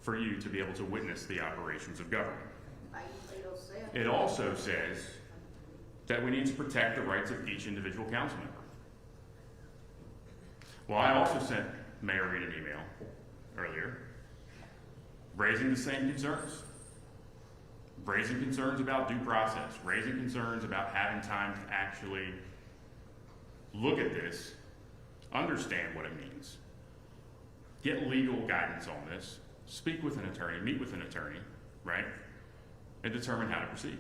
for you to be able to witness the operations of government. It also says that we need to protect the rights of each individual council member. Well, I also sent Mayor Reed an email earlier raising the same concerns. Raising concerns about due process, raising concerns about having time to actually look at this, understand what it means, get legal guidance on this, speak with an attorney, meet with an attorney, right? And determine how to proceed.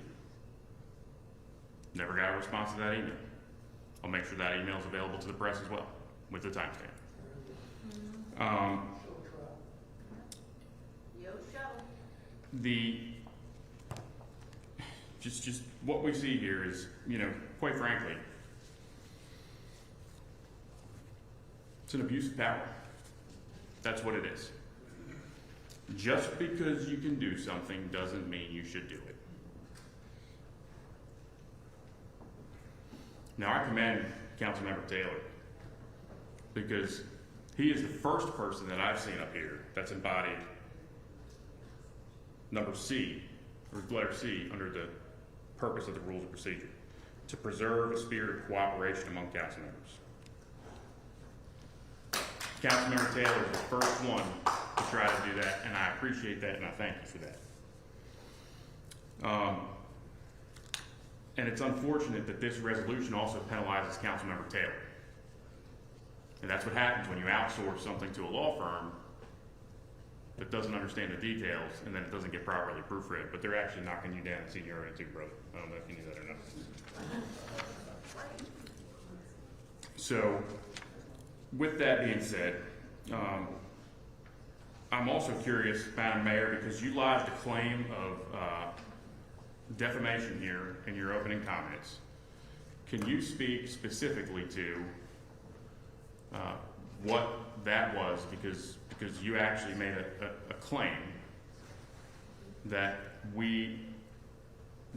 Never got a response to that email. I'll make sure that email is available to the press as well, with the timestamp. Just what we see here is, you know, quite frankly, it's an abuse of power. That's what it is. Just because you can do something doesn't mean you should do it. Now, I commend Councilmember Taylor because he is the first person that I've seen up here that's embodied number C, or letter C, under the purpose of the rules of procedure, to preserve a spirit of cooperation among council members. Councilmember Taylor is the first one to try to do that, and I appreciate that, and I thank you for that. And it's unfortunate that this resolution also penalizes Councilmember Taylor. And that's what happens when you outsource something to a law firm that doesn't understand the details, and then it doesn't get properly proofread. But they're actually knocking you down in seniority too, brother. I don't know if you knew that or not. So, with that being said, I'm also curious, Madam Mayor, because you lodged a claim of defamation here in your opening comments. Can you speak specifically to what that was? Because you actually made a claim that we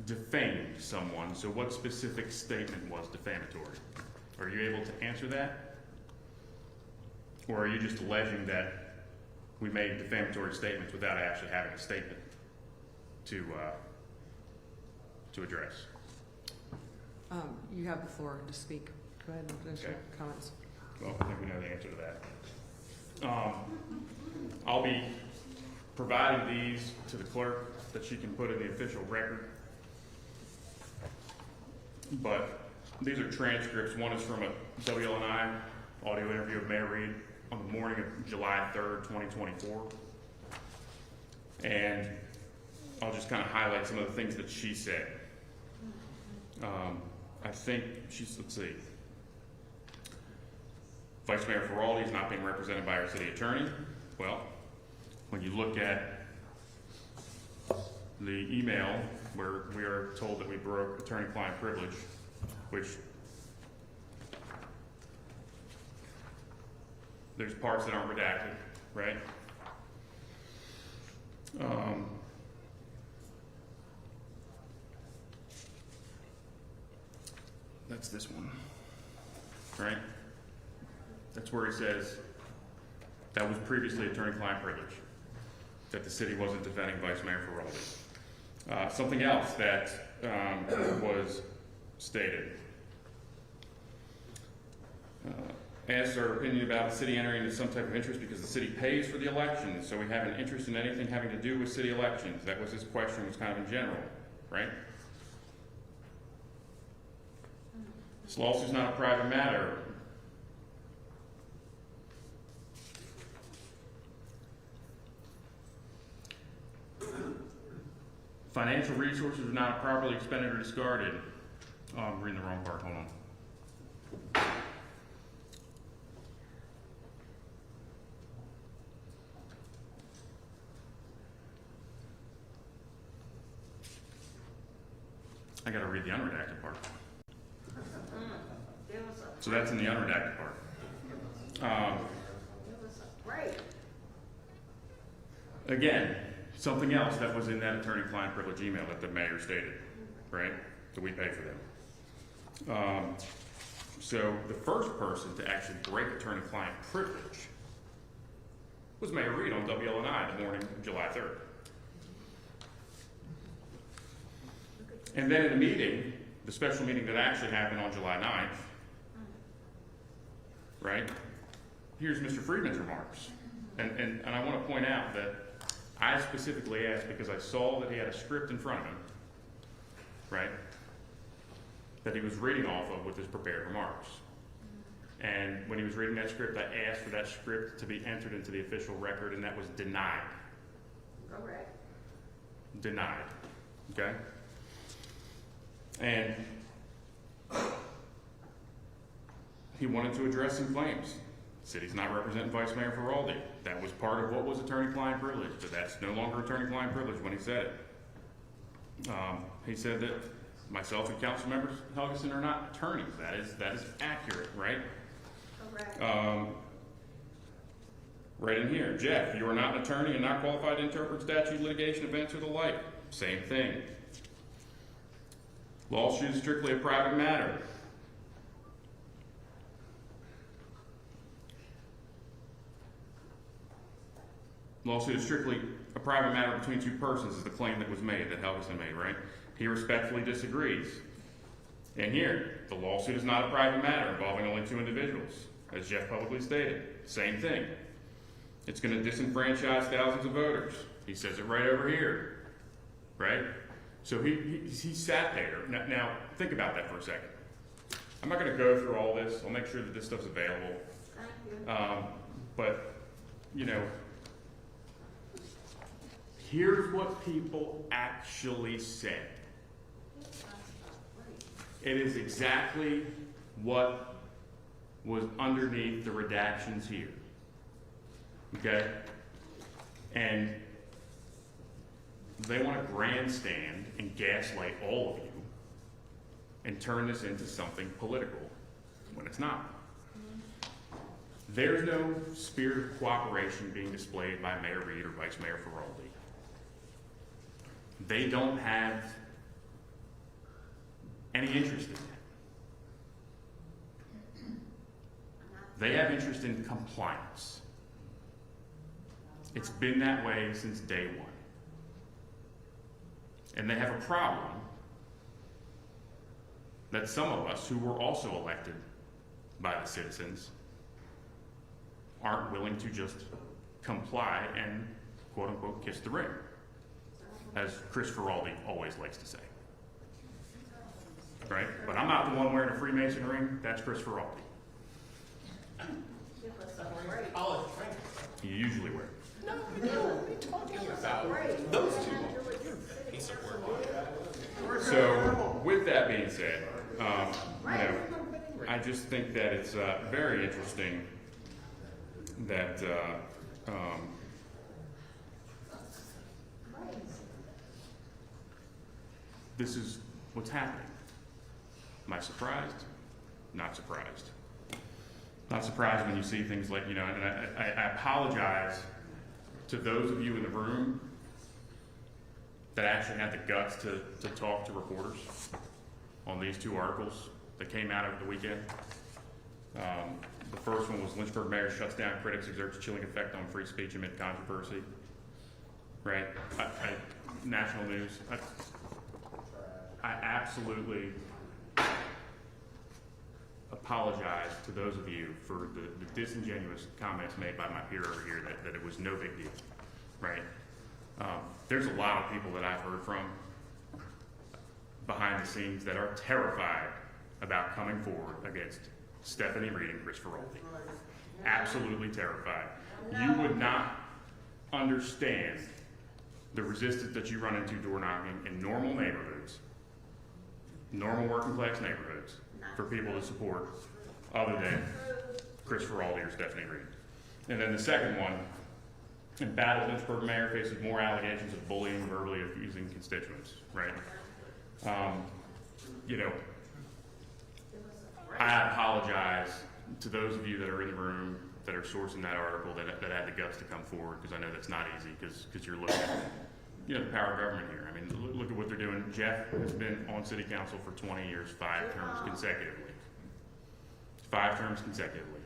defamed someone. So what specific statement was defamatory? Are you able to answer that? Or are you just alleging that we made defamatory statements without actually having a statement to address?
You have the floor to speak. Go ahead and finish your comments.
Well, I think we know the answer to that. I'll be providing these to the clerk that she can put in the official record. But these are transcripts. One is from a WLNI audio interview of Mayor Reed on the morning of July 3rd, 2024. And I'll just kind of highlight some of the things that she said. I think let's see. Vice Mayor Feraldi is not being represented by our city attorney. Well, when you look at the email where we are told that we broke attorney-client privilege, which there's parts that aren't redacted, right? That's this one, right? That's where he says that was previously attorney-client privilege, that the city wasn't defending Vice Mayor Feraldi. Something else that was stated. Asked our opinion about the city entering into some type of interest because the city pays for the elections, so we have an interest in anything having to do with city elections. That was his question, was kind of in general, right? This lawsuit's not a private matter. Financial resources are not properly expended or discarded. Oh, I'm reading the wrong part, hold on. I gotta read the unredacted part. So that's in the unredacted part. Again, something else that was in that attorney-client privilege email that the mayor stated, right? That we pay for them. So the first person to actually break attorney-client privilege was Mayor Reed on WLNI the morning of July 3rd. And then in the meeting, the special meeting that actually happened on July 9th, right? Here's Mr. Friedman's remarks. And I want to point out that I specifically asked because I saw that he had a script in front of him, right? That he was reading off of with his prepared remarks. And when he was reading that script, I asked for that script to be entered into the official record, and that was denied.
Correct.
Denied. Okay? And he wanted to address some claims. The city's not representing Vice Mayor Feraldi. That was part of what was attorney-client privilege, but that's no longer attorney-client privilege when he said it. He said that myself and council members Helgeson are not attorneys. That is accurate, right?
Correct.
Right in here, Jeff, you are not an attorney and not qualified to interpret statute, litigation, events, or the like. Same thing. Lawsuit is strictly a private matter. Lawsuit is strictly a private matter between two persons is the claim that was made, that Helgeson made, right? He respectfully disagrees. And here, the lawsuit is not a private matter involving only two individuals, as Jeff publicly stated. Same thing. It's going to disenfranchise thousands of voters. He says it right over here, right? So he sat there. Now, think about that for a second. I'm not going to go through all this. I'll make sure that this stuff's available.
Thank you.
But, you know, here's what people actually said. It is exactly what was underneath the redactions here. Okay? And they want to grandstand and gaslight all of you and turn this into something political when it's not. There's no spirit of cooperation being displayed by Mayor Reed or Vice Mayor Feraldi. They don't have any interest in that. They have interest in compliance. It's been that way since day one. And they have a problem that some of us who were also elected by the citizens aren't willing to just comply and quote unquote kiss the ring, as Chris Feraldi always likes to say. Right? But I'm not the one wearing a Freemason ring, that's Chris Feraldi.
Give us a break.
You usually wear it.
No, we don't. What are you talking about? Those two.
So, with that being said, you know, I just think that it's very interesting that this is what's happening. Am I surprised? Not surprised. Not surprised when you see things like, you know, and I apologize to those of you in the room that actually had the guts to talk to reporters on these two articles that came out over the weekend. The first one was Lynchburg mayor shuts down critics, exerts chilling effect on free speech amid controversy. Right? National news. I absolutely apologize to those of you for the disingenuous comments made by my peer over here that it was no big deal. Right? There's a lot of people that I've heard from behind the scenes that are terrified about coming forward against Stephanie Reed and Chris Feraldi. Absolutely terrified. You would not understand the resistance that you run into door knocking in normal neighborhoods, normal working class neighborhoods, for people to support other than Chris Feraldi or Stephanie Reed. And then the second one, embattled Lynchburg mayor faces more allegations of bullying, verbally abusing constituents, right? You know, I apologize to those of you that are in the room that are sourcing that article that had the guts to come forward, because I know that's not easy, because you're looking at, you know, the power of government here. I mean, look at what they're doing. Jeff has been on city council for 20 years, 5 terms consecutively. 5 terms consecutively.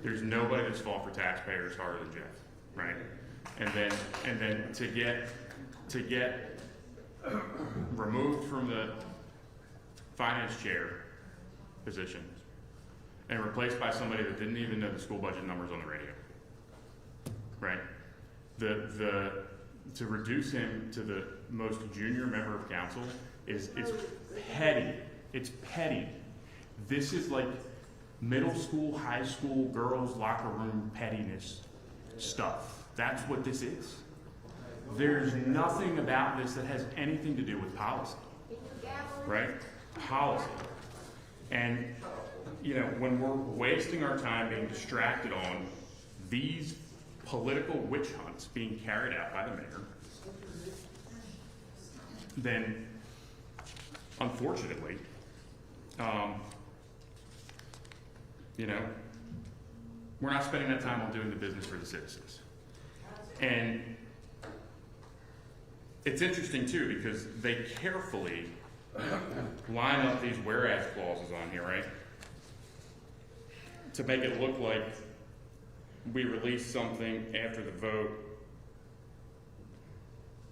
There's nobody that's fought for taxpayers harder than Jeff, right? And then to get removed from the finance chair position and replaced by somebody that didn't even know the school budget numbers on the radio, right? To reduce him to the most junior member of council is petty. It's petty. This is like middle school, high school, girls' locker room pettiness stuff. That's what this is. There's nothing about this that has anything to do with policy, right? Policy. And, you know, when we're wasting our time being distracted on these political witch hunts being carried out by the mayor, then, unfortunately, you know, we're not spending that time on doing the business for the citizens. And it's interesting, too, because they carefully line up these whereas clauses on here, right? To make it look like we released something after the vote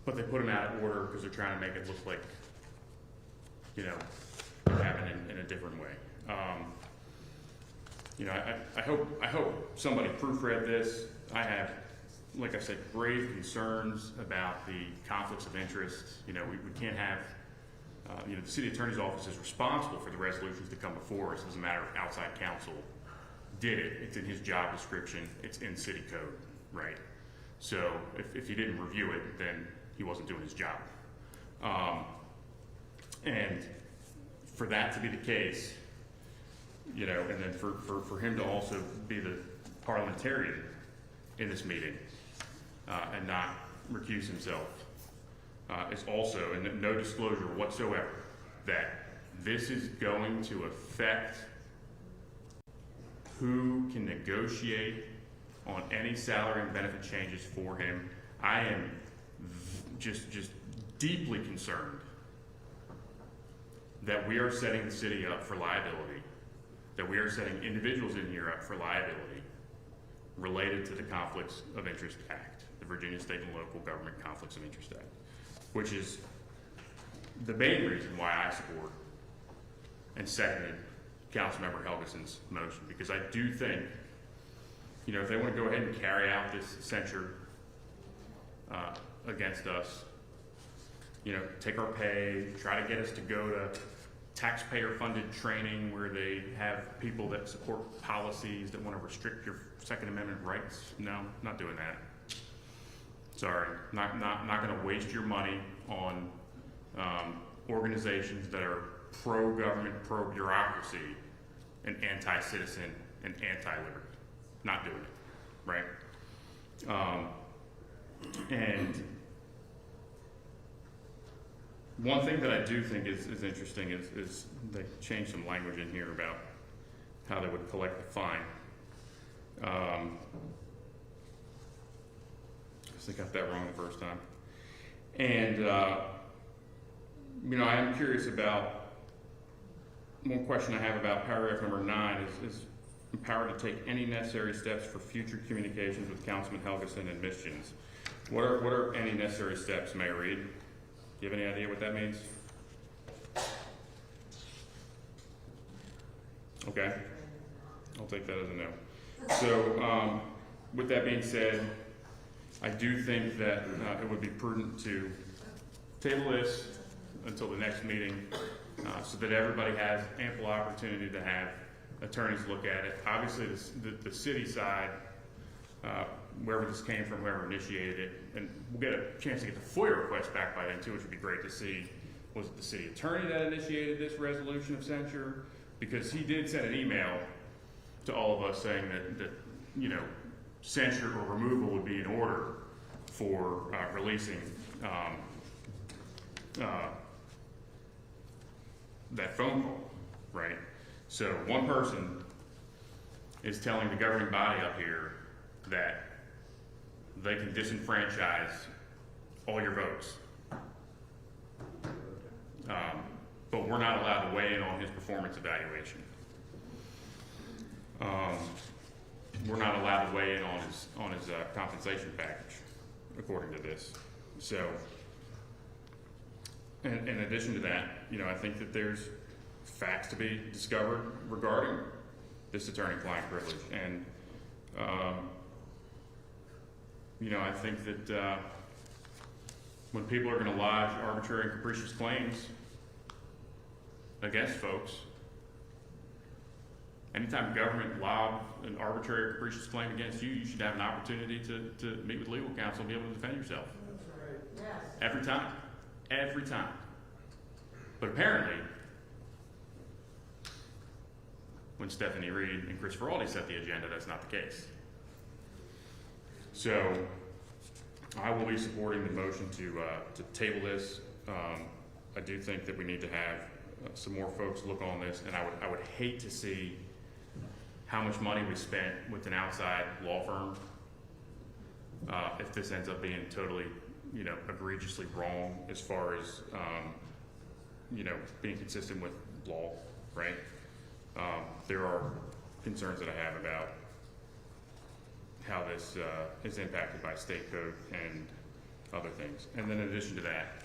but they put them out of order because they're trying to make it look like, you know, they're having it in a different way. You know, I hope somebody proofread this. I have, like I said, grave concerns about the conflicts of interest. You know, we can't have, you know, the city attorney's office is responsible for the resolutions that come before us. As a matter of outside counsel did it. It's in his job description. It's in city code, right? So if he didn't review it, then he wasn't doing his job. And for that to be the case, you know, and then for him to also be the parliamentarian in this meeting and not recuse himself is also, and no disclosure whatsoever, that this is going to affect who can negotiate on any salary and benefit changes for him. I am just deeply concerned that we are setting the city up for liability, that we are setting individuals in here up for liability related to the Conflicts of Interest Act, the Virginia State and Local Government Conflicts of Interest Act, which is the main reason why I support and seconded Councilmember Helgeson's motion, because I do think, you know, if they want to go ahead and carry out this censure against us, you know, take our pay, try to get us to go to taxpayer-funded training where they have people that support policies that want to restrict your Second Amendment rights. No, not doing that. Sorry, not going to waste your money on organizations that are pro-government, pro-bureaucracy, and anti-citizen and anti-liberty. Not doing it, right? And one thing that I do think is interesting is they changed some language in here about how they would collect the fine. I think I got that wrong the first time. And, you know, I am curious about, one question I have about paragraph number 9 is empowered to take any necessary steps for future communications with Councilman Helgeson and Misjuns. What are any necessary steps, Mayor Reed? Do you have any idea what that means? Okay, I'll take that as a no. So, with that being said, I do think that it would be prudent to table this until the next meeting so that everybody has ample opportunity to have attorneys look at it. Obviously, the city side, wherever this came from, whoever initiated it, and we'll get a chance to get the FOIA request back by then too, which would be great to see. Was it the city attorney that initiated this resolution of censure? Because he did send an email to all of us saying that you know, censure or removal would be in order for releasing that phone call, right? So one person is telling the governing body up here that they can disenfranchise all your votes. But we're not allowed to weigh in on his performance evaluation. We're not allowed to weigh in on his compensation package, according to this. So, in addition to that, you know, I think that there's facts to be discovered regarding this attorney-client privilege, and you know, I think that when people are going to lodge arbitrary and capricious claims against folks, anytime government lobs an arbitrary or capricious claim against you, you should have an opportunity to meet with legal counsel and be able to defend yourself.
That's right. Yes.
Every time. Every time. But apparently, when Stephanie Reed and Chris Feraldi set the agenda, that's not the case. So, I will be supporting the motion to table this. I do think that we need to have some more folks look on this, and I would hate to see how much money we spent with an outside law firm if this ends up being totally, you know, egregiously wrong as far as, you know, being consistent with law, right? There are concerns that I have about how this is impacted by state code and other things. And then in addition to that,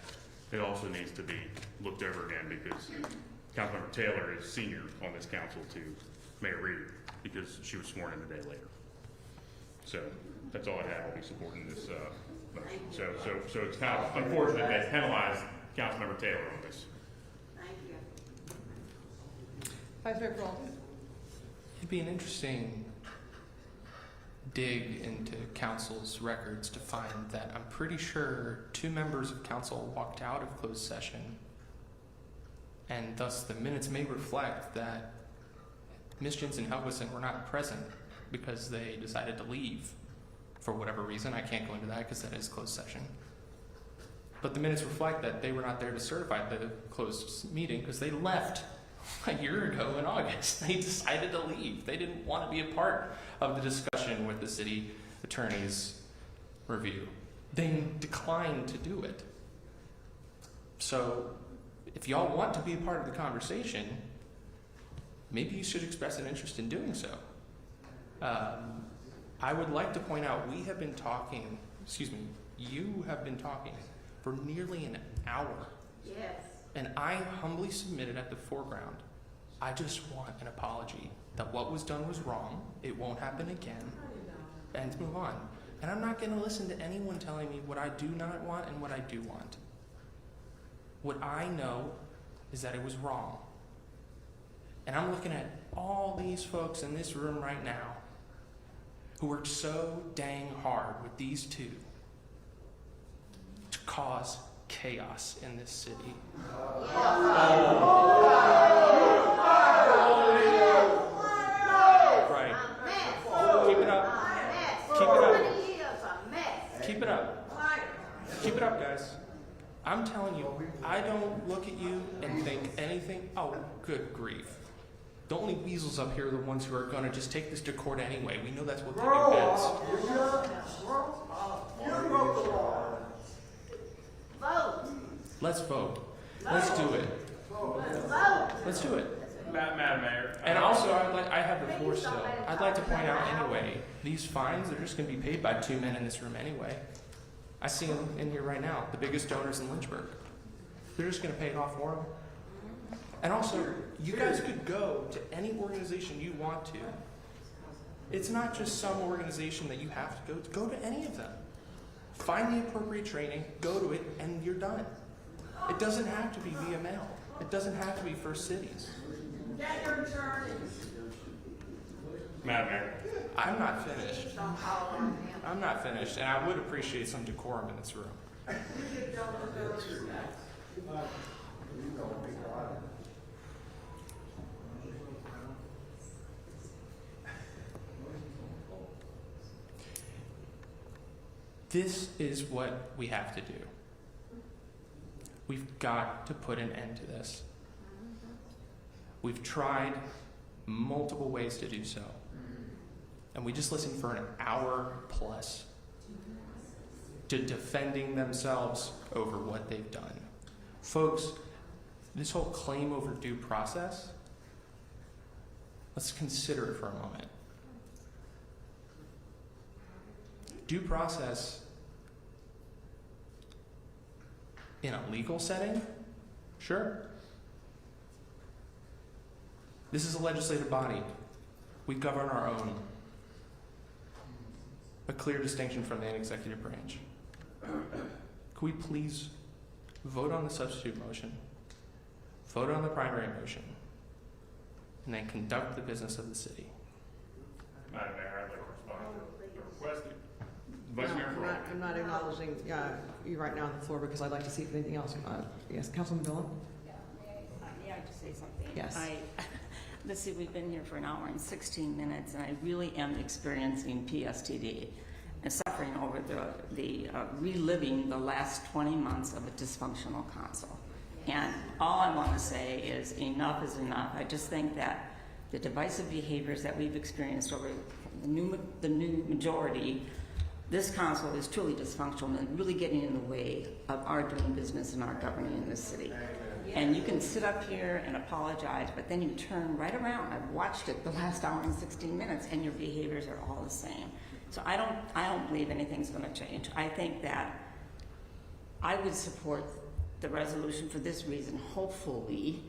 it also needs to be looked over again because Councilmember Taylor is senior on this council to Mayor Reed because she was sworn in a day later. So that's all I have. I'll be supporting this motion. So it's kind of unfortunate they penalized Councilmember Taylor on this.
Thank you.
Vice Mayor Pearl.
It'd be an interesting dig into council's records to find that I'm pretty sure 2 members of council walked out of closed session, and thus the minutes may reflect that Misjuns and Helgeson were not present because they decided to leave for whatever reason. I can't go into that because that is closed session. But the minutes reflect that they were not there to certify the closed meeting because they left a year ago in August. They decided to leave. They didn't want to be a part of the discussion with the city attorney's review. They declined to do it. So if y'all want to be a part of the conversation, maybe you should express an interest in doing so. I would like to point out you have been talking for nearly an hour.
Yes.
And I humbly submitted at the foreground, I just want an apology that what was done was wrong, it won't happen again, and to move on. And I'm not going to listen to anyone telling me what I do not want and what I do want. What I know is that it was wrong. And I'm looking at all these folks in this room right now who worked so dang hard with these two to cause chaos in this city. Right. Keep it up. Keep it up. Keep it up. Keep it up, guys. I'm telling you, I don't look at you and think anything. Oh, good grief. The only weasels up here are the ones who are going to just take this to court anyway. We know that's what they do best. Let's vote. Let's do it. Let's do it.
Madam Mayor.
And also, I have the floor still. I'd like to point out anyway, these fines are just going to be paid by 2 men in this room anyway. I see them in here right now, the biggest donors in Lynchburg. They're just going to pay it off for them. And also, you guys could go to any organization you want to. It's not just some organization that you have to go to. Go to any of them. Find the appropriate training, go to it, and you're done. It doesn't have to be via mail. It doesn't have to be First Cities.
Madam Mayor.
I'm not finished. I'm not finished, and I would appreciate some decorum in this room. This is what we have to do. We've got to put an end to this. We've tried multiple ways to do so. And we just listened for an hour plus to defending themselves over what they've done. Folks, this whole claim over due process, let's consider it for a moment. Due process in a legal setting? Sure. This is a legislative body. We govern our own. A clear distinction from the executive branch. Could we please vote on the substitute motion, vote on the primary motion, and then conduct the business of the city?
Madam Mayor, I'd like to respond to the request. Vice
No,
Mayor Pearl.
I'm not acknowledging you right now on the floor because I'd like to see if anything else. Yes, Councilman Dillon?
May I just say something?
Yes.
Let's see, we've been here for an hour and 16 minutes, and I really am experiencing PSTD and suffering over the reliving the last 20 months of a dysfunctional council. And all I want to say is enough is enough. I just think that the divisive behaviors that we've experienced over the new majority, this council is truly dysfunctional and really getting in the way of our doing business and our governing in this city. And you can sit up here and apologize, but then you turn right around. I've watched it the last hour and 16 minutes, and your behaviors are all the same. So I don't believe anything's going to change. I think that I would support the resolution for this reason. Hopefully,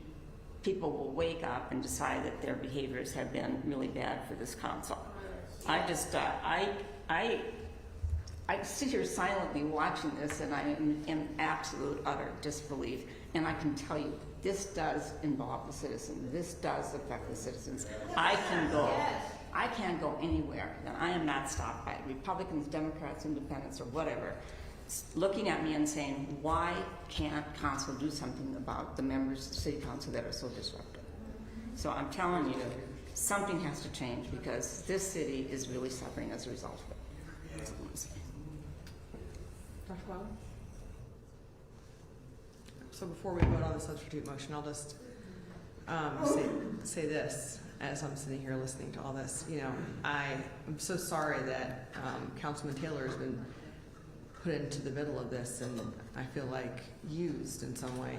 people will wake up and decide that their behaviors have been really bad for this council. I just, I sit here silently watching this, and I am in absolute, utter disbelief. And I can tell you, this does involve the citizens. This does affect the citizens. I can't go anywhere, and I am not stopped by Republicans, Democrats, Independents, or whatever, looking at me and saying, why can't council do something about the members of the city council that are so disruptive? So I'm telling you, something has to change, because this city is really suffering as a result of it. That's all I'm saying.
Dr. Bowden? So before we vote on the substitute motion, I'll just say this as I'm sitting here listening to all this. You know, I am so sorry that Councilman Taylor has been put into the middle of this, and I feel like used in some way.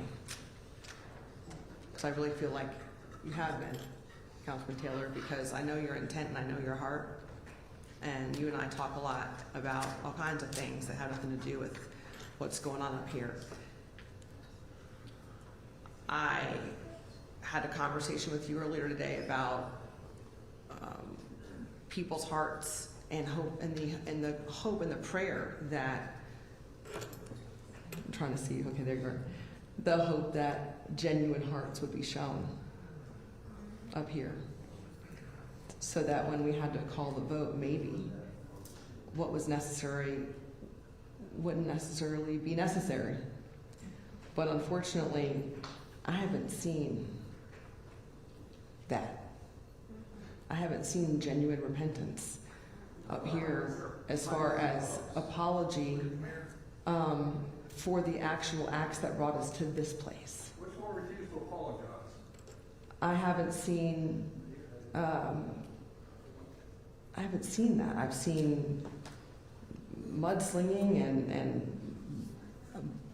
Because I really feel like you have been, Councilman Taylor, because I know your intent and I know your heart. And you and I talk a lot about all kinds of things that have nothing to do with what's going on up here. I had a conversation with you earlier today about people's hearts and hope, and the hope and the prayer that I'm trying to see. Okay, there you are. The hope that genuine hearts would be shown up here, so that when we had to call the vote, maybe what was necessary wouldn't necessarily be necessary. But unfortunately, I haven't seen that. I haven't seen genuine repentance up here as far as apology for the actual acts that brought us to this place.
Which one refused to apologize?
I haven't seen that. I've seen mudslinging and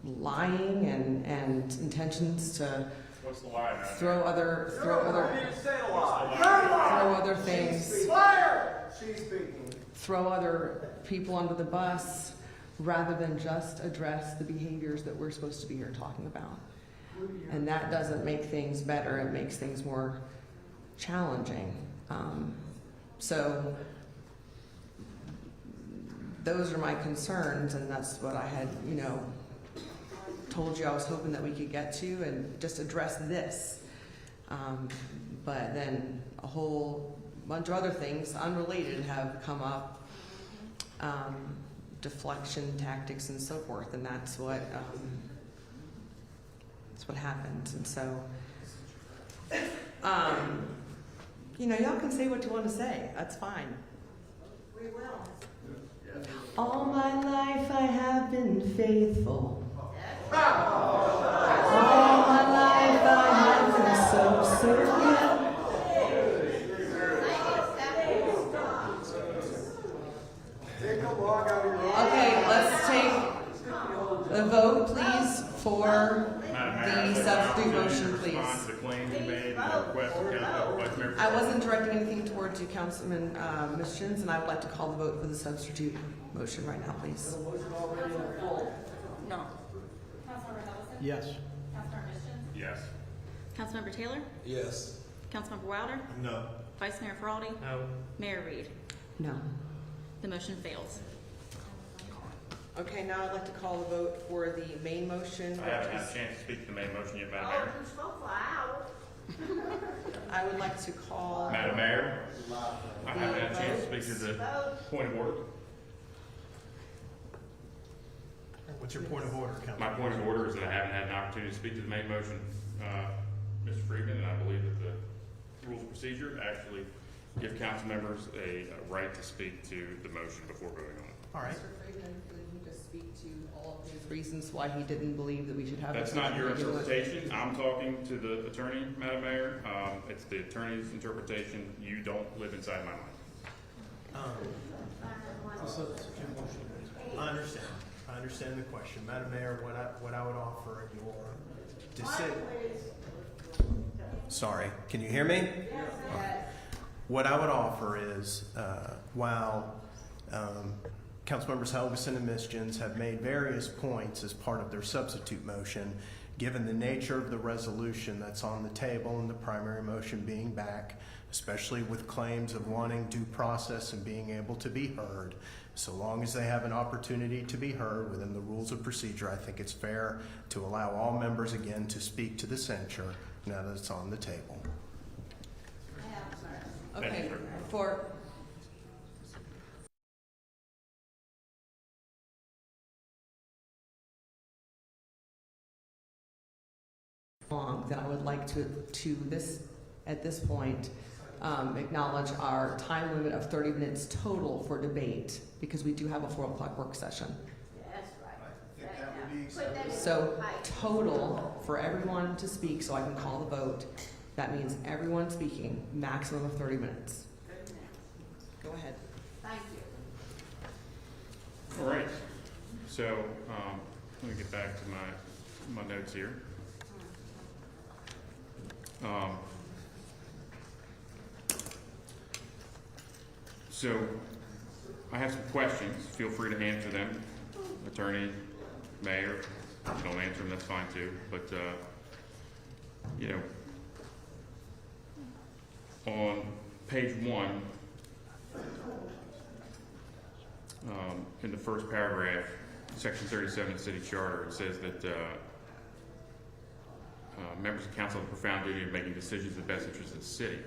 lying and intentions to
What's the lie, man?
throw other things,
She's speaking.
throw other people under the bus, rather than just address the behaviors that we're supposed to be here talking about. And that doesn't make things better. It makes things more challenging. So those are my concerns, and that's what I had, told you I was hoping that we could get to and just address this. But then a whole bunch of other things unrelated have come up, deflection tactics and so forth, and that's what happens. And so, y'all can say what you want to say. That's fine.
We will.
All my life I have been faithful. All my life I have been so good. Okay, let's take a vote, please, for the substitute motion, please.
The claims you made and the request of Vice Mayor.
I wasn't directing anything towards you, Councilman Misjuns, and I would like to call the vote for the substitute motion right now, please.
No.
Councilmember Helgeson?
Yes.
Councilmember Misjuns?
Yes.
Councilmember Taylor?
Yes.
Councilmember Wilder?
No.
Vice Mayor Feraldi?
No.
Mayor Reed?
No.
The motion fails.
Okay, now I'd like to call the vote for the main motion.
I haven't had a chance to speak to the main motion yet, Madam Mayor.
you spoke loud.
I would like to call.
Madam Mayor, I haven't had a chance to speak to the point of order.
What's your point of order, Councilman?
My point of order is that I haven't had an opportunity to speak to the main motion, Mr. Friedman, and I believe that the rules of procedure actually give council members a right to speak to the motion before voting on it.
All right.
Mr. Friedman, could you just speak to all of his reasons why he didn't believe that we should have?
That's
this
not your
motion to begin with?
interpretation. I'm talking to the attorney, Madam Mayor. It's the attorney's interpretation. You don't live inside my mind.
I understand. I understand the question. Madam Mayor, what I would offer your decision. Sorry, can you hear me? Yes. What I would offer is, while Councilmembers Helgeson and Misjuns have made various points as part of their substitute motion, given the nature of the resolution that's on the table and the primary motion being back, especially with claims of wanting due process and being able to be heard. So long as they have an opportunity to be heard within the rules of procedure, I think it's fair to allow all members again to speak to the censure now that it's on the table.
Okay, for that I would like to this at this point acknowledge our time limit of 30 minutes total for debate, because we do have a 4 o'clock work session.
That's right.
I think that would be
Put that in
So
height.
total for everyone to speak, so I can call the vote. That means everyone speaking, maximum of 30 minutes.
30 minutes.
Go ahead.
Thank you.
All right, so let me get back to my notes here. So I have some questions. Feel free to answer them. Attorney, mayor, if you don't answer them, that's fine too. But, you know, on page 1, in the first paragraph, section 37 of the city charter, it says that members of council have a profound duty of making decisions in the best interest of the city.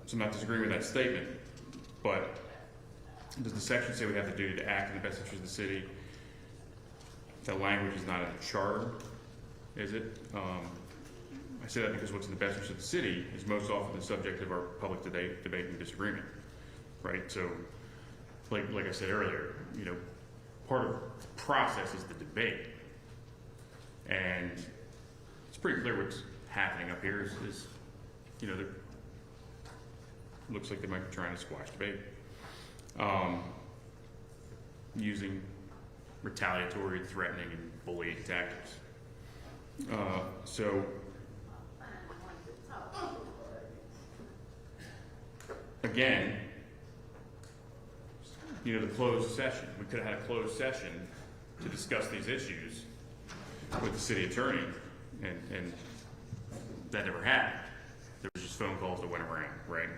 So I'm not disagreeing with that statement, but does the section say we have the duty to act in the best interest of the city? That language is not in the charter, is it? I say that because what's in the best interest of the city is most often the subject of our public debate and disagreement, right? So, like I said earlier, you know, part of the process is the debate. And it's pretty clear what's happening up here is you know, looks like they might be trying to squash debate. Using retaliatory, threatening, and bullying tactics. So, again, you know, the closed session. We could have had a closed session to discuss these issues with the city attorney, and that never happened. There was just phone calls that went around, right?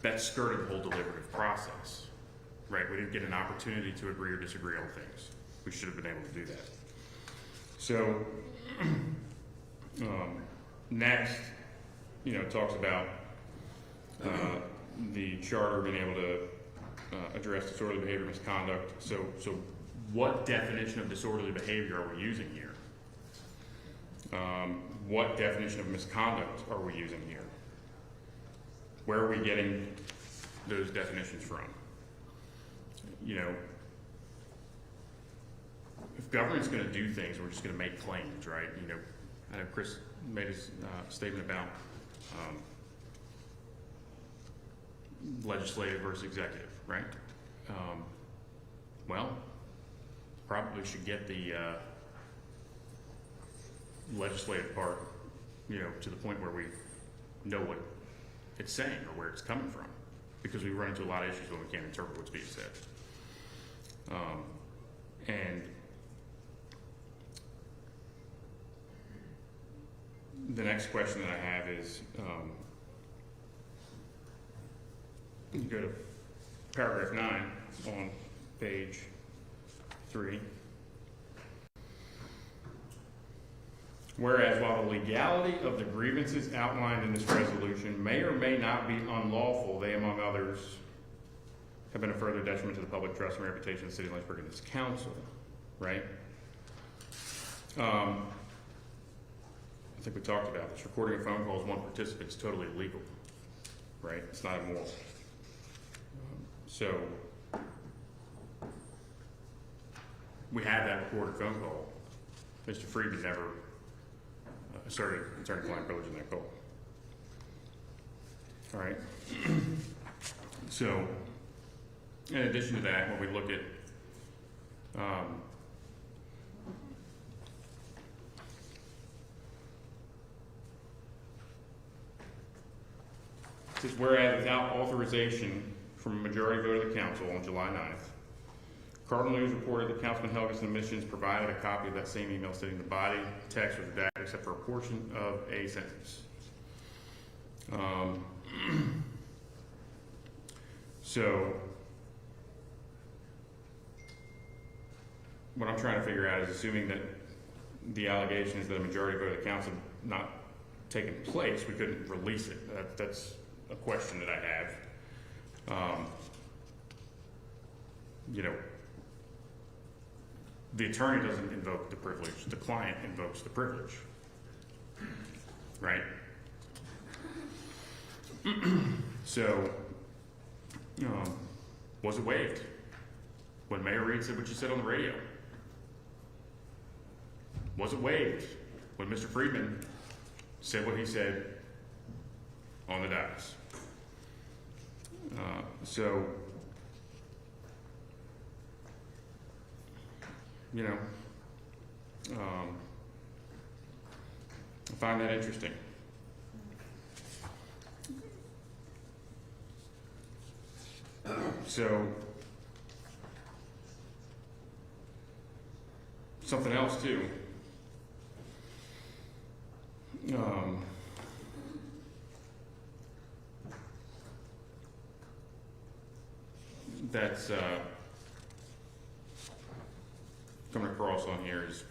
That skirted the whole deliberative process, right? We didn't get an opportunity to agree or disagree on things. We should have been able to do that. So, next, you know, it talks about the charter being able to address disorderly behavior, misconduct. So what definition of disorderly behavior are we using here? What definition of misconduct are we using here? Where are we getting those definitions from? You know, if government's going to do things, we're just going to make claims, right? You know, I know Chris made his statement about legislative versus executive, right? Well, probably should get the legislative part, you know, to the point where we know what it's saying or where it's coming from, because we run into a lot of issues when we can't interpret what's being said. And the next question that I have is, you go to paragraph 9 on page 3. Whereas while the legality of the grievances outlined in this resolution may or may not be unlawful, they, among others, have been a further detriment to the public trust and reputation of the city of Lynchburg and its council, right? I think we talked about this. Recording of phone calls, one participant is totally illegal, right? It's not immoral. So we had that recorded phone call. Mr. Friedman never asserted attorney-client privilege in that call. All right. So, in addition to that, when we look at Says, whereas without authorization from a majority vote of the council on July 9th, Cardinal News reported that Councilman Helgeson and Misjuns provided a copy of that same email stating the body text was redacted except for a portion of a sentence. So, what I'm trying to figure out is, assuming that the allegation is that a majority vote of the council not taking place, we couldn't release it. That's a question that I have. You know, the attorney doesn't invoke the privilege, the client invokes the privilege, right? So, was it waived? When Mayor Reed said what she said on the radio? Was it waived when Mr. Friedman said what he said on the dais? So, you know, I find that interesting. So, something else too. That's coming across on here is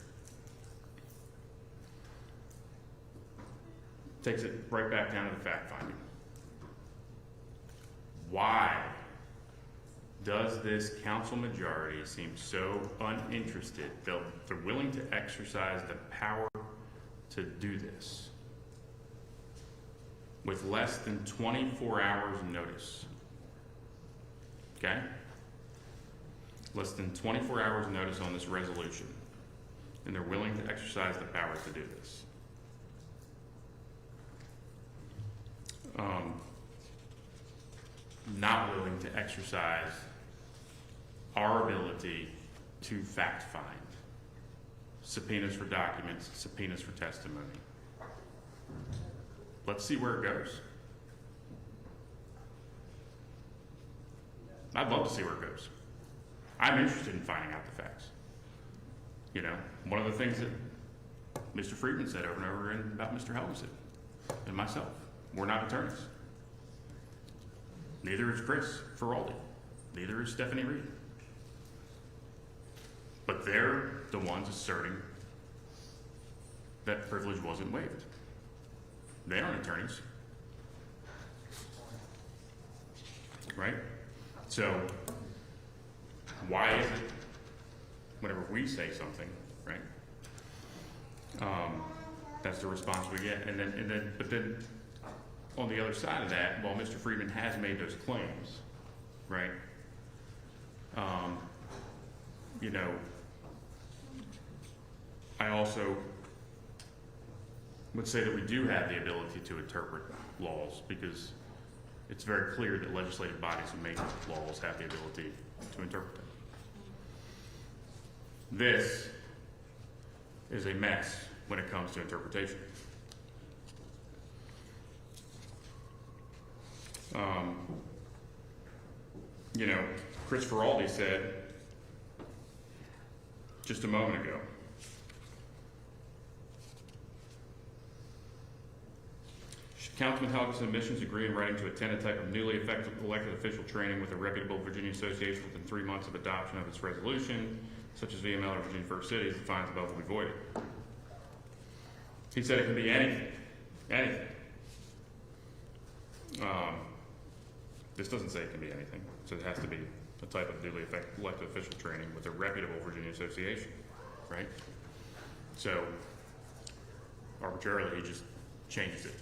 takes it right back down to the fact finding. Why does this council majority seem so uninterested? They're willing to exercise the power to do this with less than 24 hours notice. Okay? Less than 24 hours notice on this resolution. And they're willing to exercise the power to do this. Not willing to exercise our ability to fact find. Subpoenas for documents, subpoenas for testimony. Let's see where it goes. I'd love to see where it goes. I'm interested in finding out the facts. You know, one of the things that Mr. Friedman said over and over again about Mr. Helgeson and myself, we're not attorneys. Neither is Chris Feraldi. Neither is Stephanie Reed. But they're the ones asserting that privilege wasn't waived. They aren't attorneys. Right? So, why is it whenever we say something, right? That's the response we get. But then on the other side of that, while Mr. Friedman has made those claims, right? You know, I also would say that we do have the ability to interpret laws, because it's very clear that legislative bodies who make laws have the ability to interpret them. This is a mess when it comes to interpretation. You know, Chris Feraldi said just a moment ago, should Councilman Helgeson and Misjuns agree in writing to attend a type of newly elected official training with a reputable Virginia association within 3 months of adoption of its resolution, such as VML or Virginia First City, as the fines above will be voided? He said it can be anything. Anything. This doesn't say it can be anything, so it has to be a type of newly elected official training with a reputable Virginia association, right? So, arbitrarily, he just changes it.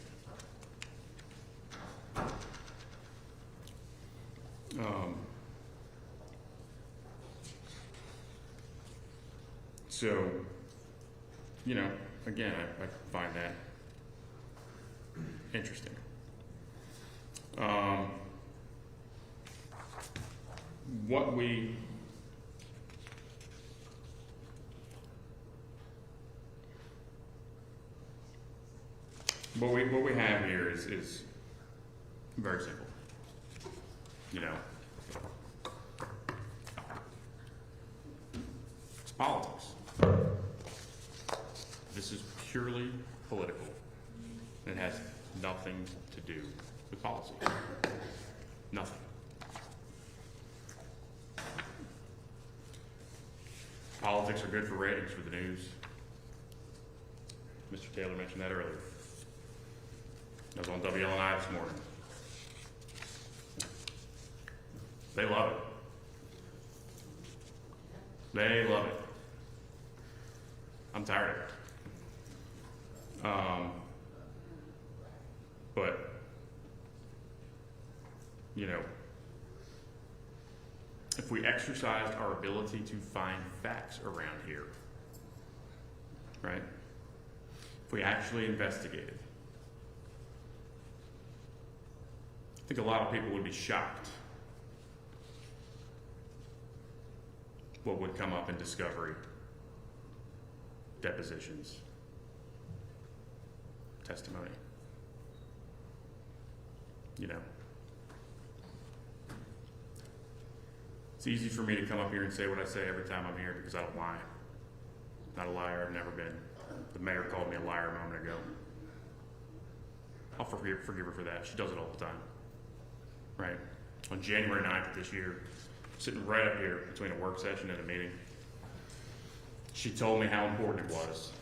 So, you know, again, I find that interesting. What we have here is Very simple. You know, it's politics. This is purely political. It has nothing to do with policy. Nothing. Politics are good for ratings for the news. Mr. Taylor mentioned that earlier. I was on WLNI this morning. They love it. They love it. I'm tired of it. But, you know, if we exercised our ability to find facts around here, right? If we actually investigated, I think a lot of people would be shocked what would come up in discovery, depositions, testimony. You know, it's easy for me to come up here and say what I say every time I'm here because I don't lie. Not a liar, I've never been. The mayor called me a liar a moment ago. I'll forgive her for that. She does it all the time. Right? On January 9th of this year, sitting right up here between a work session and a meeting, she told me how important it was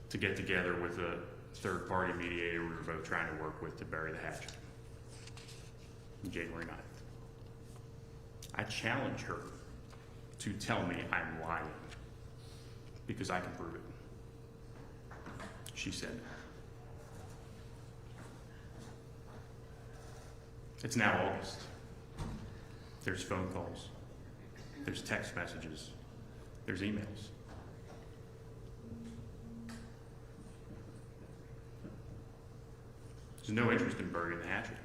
to get together with a third-party mediator we were both trying to work with to bury the hatchet. On January 9th. I challenge her to tell me I'm lying because I can prove it. She said. It's now August. There's phone calls. There's text messages. There's emails. There's no interest in burying the hatchet.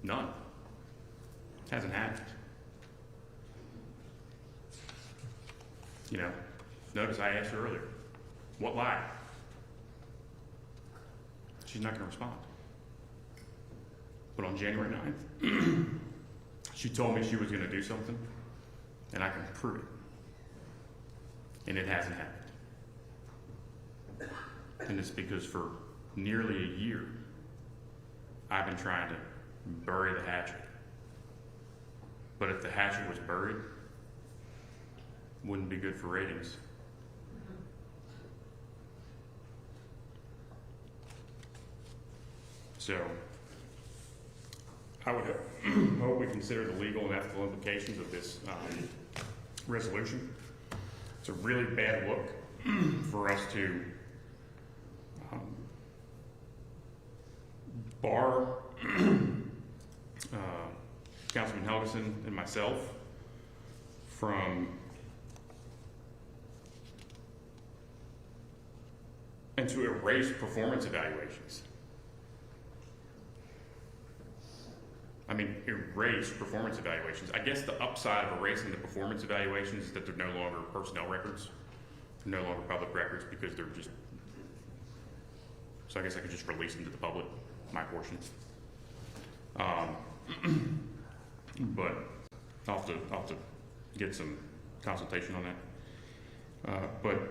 None. Hasn't happened. You know, notice I asked her earlier, what lie? She's not going to respond. But on January 9th, she told me she was going to do something, and I can prove it. And it hasn't happened. And it's because for nearly a year, I've been trying to bury the hatchet. But if the hatchet was buried, wouldn't be good for ratings. So, I would hope we consider the legal and ethical implications of this resolution. It's a really bad look for us to bar Councilman Helgeson and myself from and to erase performance evaluations. I mean, erase performance evaluations. I guess the upside of erasing the performance evaluations is that they're no longer personnel records, they're no longer public records because they're just, so I guess I could just release them to the public, my portion. But I'll have to get some consultation on that. But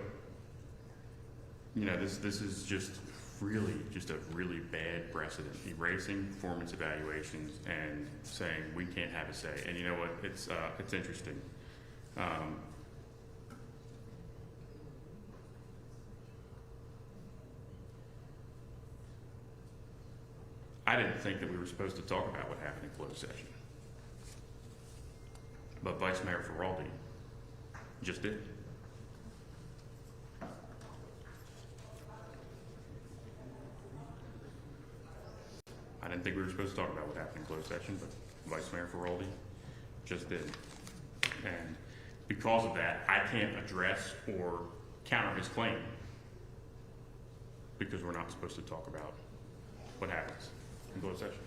you know, this is just a really bad precedent, erasing performance evaluations and saying we can't have a say. And you know what? It's interesting. I didn't think that we were supposed to talk about what happened in closed session, but Vice Mayor Feraldi just did. I didn't think we were supposed to talk about what happened in closed session, but Vice Mayor Feraldi just did. And because of that, I can't address or counter his claim because we're not supposed to talk about what happens in closed session.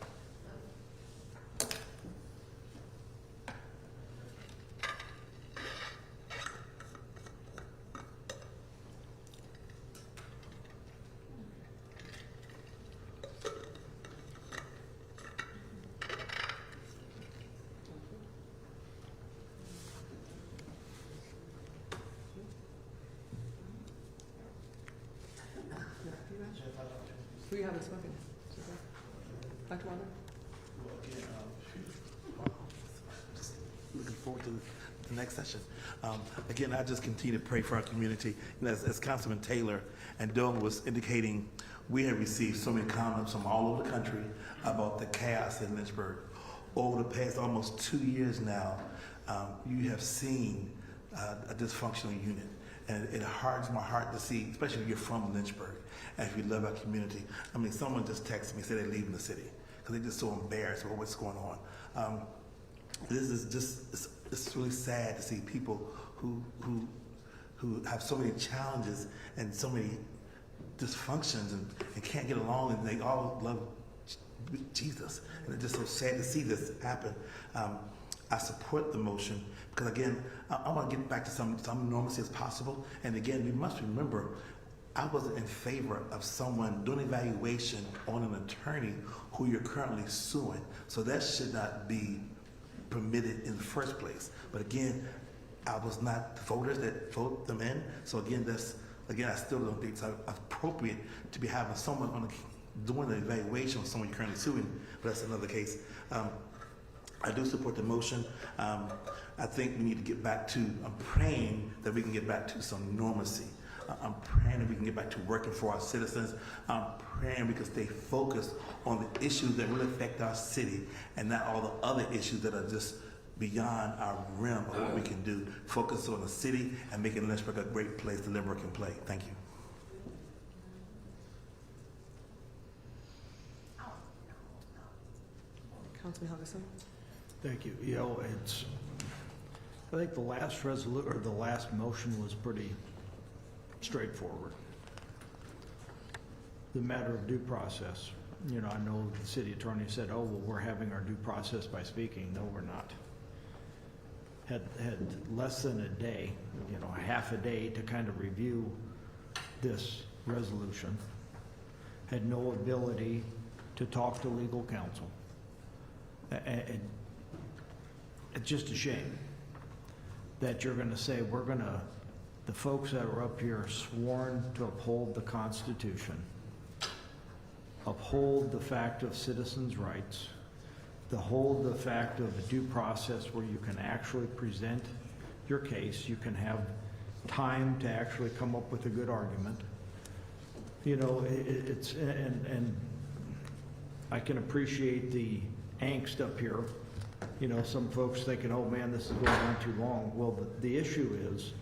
Who you haven't spoken? Dr. Water?
Looking forward to the next session. Again, I just continue to pray for our community. You know, as Councilman Taylor and Doug was indicating, we have received so many comments from all over the country about the chaos in Lynchburg. Over the past almost 2 years now, you have seen a dysfunctional unit. And it hardens my heart to see, especially if you're from Lynchburg and if you love our community. I mean, someone just texted me and said they're leaving the city because they're just so embarrassed about what's going on. This is just, it's really sad to see people who have so many challenges and so many dysfunctions and can't get along, and they all love Jesus. And it's just so sad to see this happen. I support the motion because, again, I want to get back to some normalcy as possible. And again, we must remember, I wasn't in favor of someone doing evaluation on an attorney who you're currently suing. So that should not be permitted in the first place. But again, I was not the voters that vote them in. So again, I still don't think it's appropriate to be having someone doing the evaluation on someone you're currently suing. But that's another case. I do support the motion. I think we need to get back to, I'm praying that we can get back to some normalcy. I'm praying that we can get back to working for our citizens. I'm praying we can stay focused on the issues that really affect our city and not all the other issues that are just beyond our realm of what we can do. Focus on the city and making Lynchburg a great place to live, work, and play. Thank you.
Councilman Helgeson?
Thank you. You know, I think the last the last motion was pretty straightforward. The matter of due process. You know, I know the city attorney said, "Oh, well, we're having our due process by speaking." No, we're not. Had less than a day, you know, a half a day to kind of review this resolution. Had no ability to talk to legal counsel. And it's just a shame that you're going to say the folks that are up here sworn to uphold the Constitution, uphold the fact of citizens' rights, uphold the fact of a due process where you can actually present your case, you can have time to actually come up with a good argument. You know, and I can appreciate the angst up here. You know, some folks thinking, oh man, this is going on too long. Well, the issue is,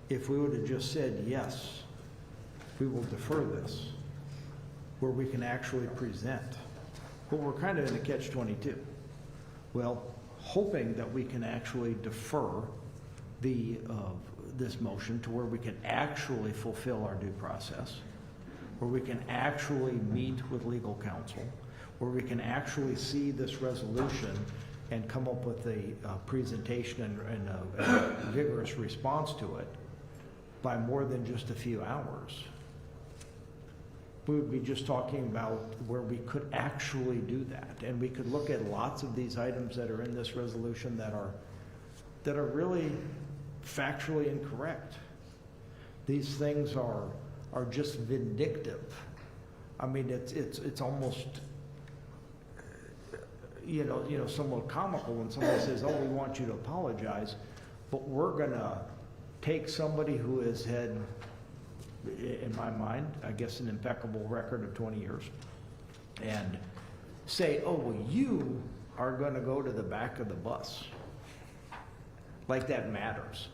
if we would have just said, yes, we will defer this, where we can actually present. But we're kind of in a catch-22. Well, hoping that we can actually defer this motion to where we can actually fulfill our due process, where we can actually meet with legal counsel, where we can actually see this resolution and come up with a presentation and a vigorous response to it by more than just a few hours. We would be just talking about where we could actually do that. And we could look at lots of these items that are in this resolution that are really factually incorrect. These things are just vindictive. I mean, it's almost, you know, somewhat comical when somebody says, oh, we want you to apologize, but we're gonna take somebody who has had, in my mind, I guess an impeccable record of 20 years, and say, oh, well, you are gonna go to the back of the bus. Like that matters.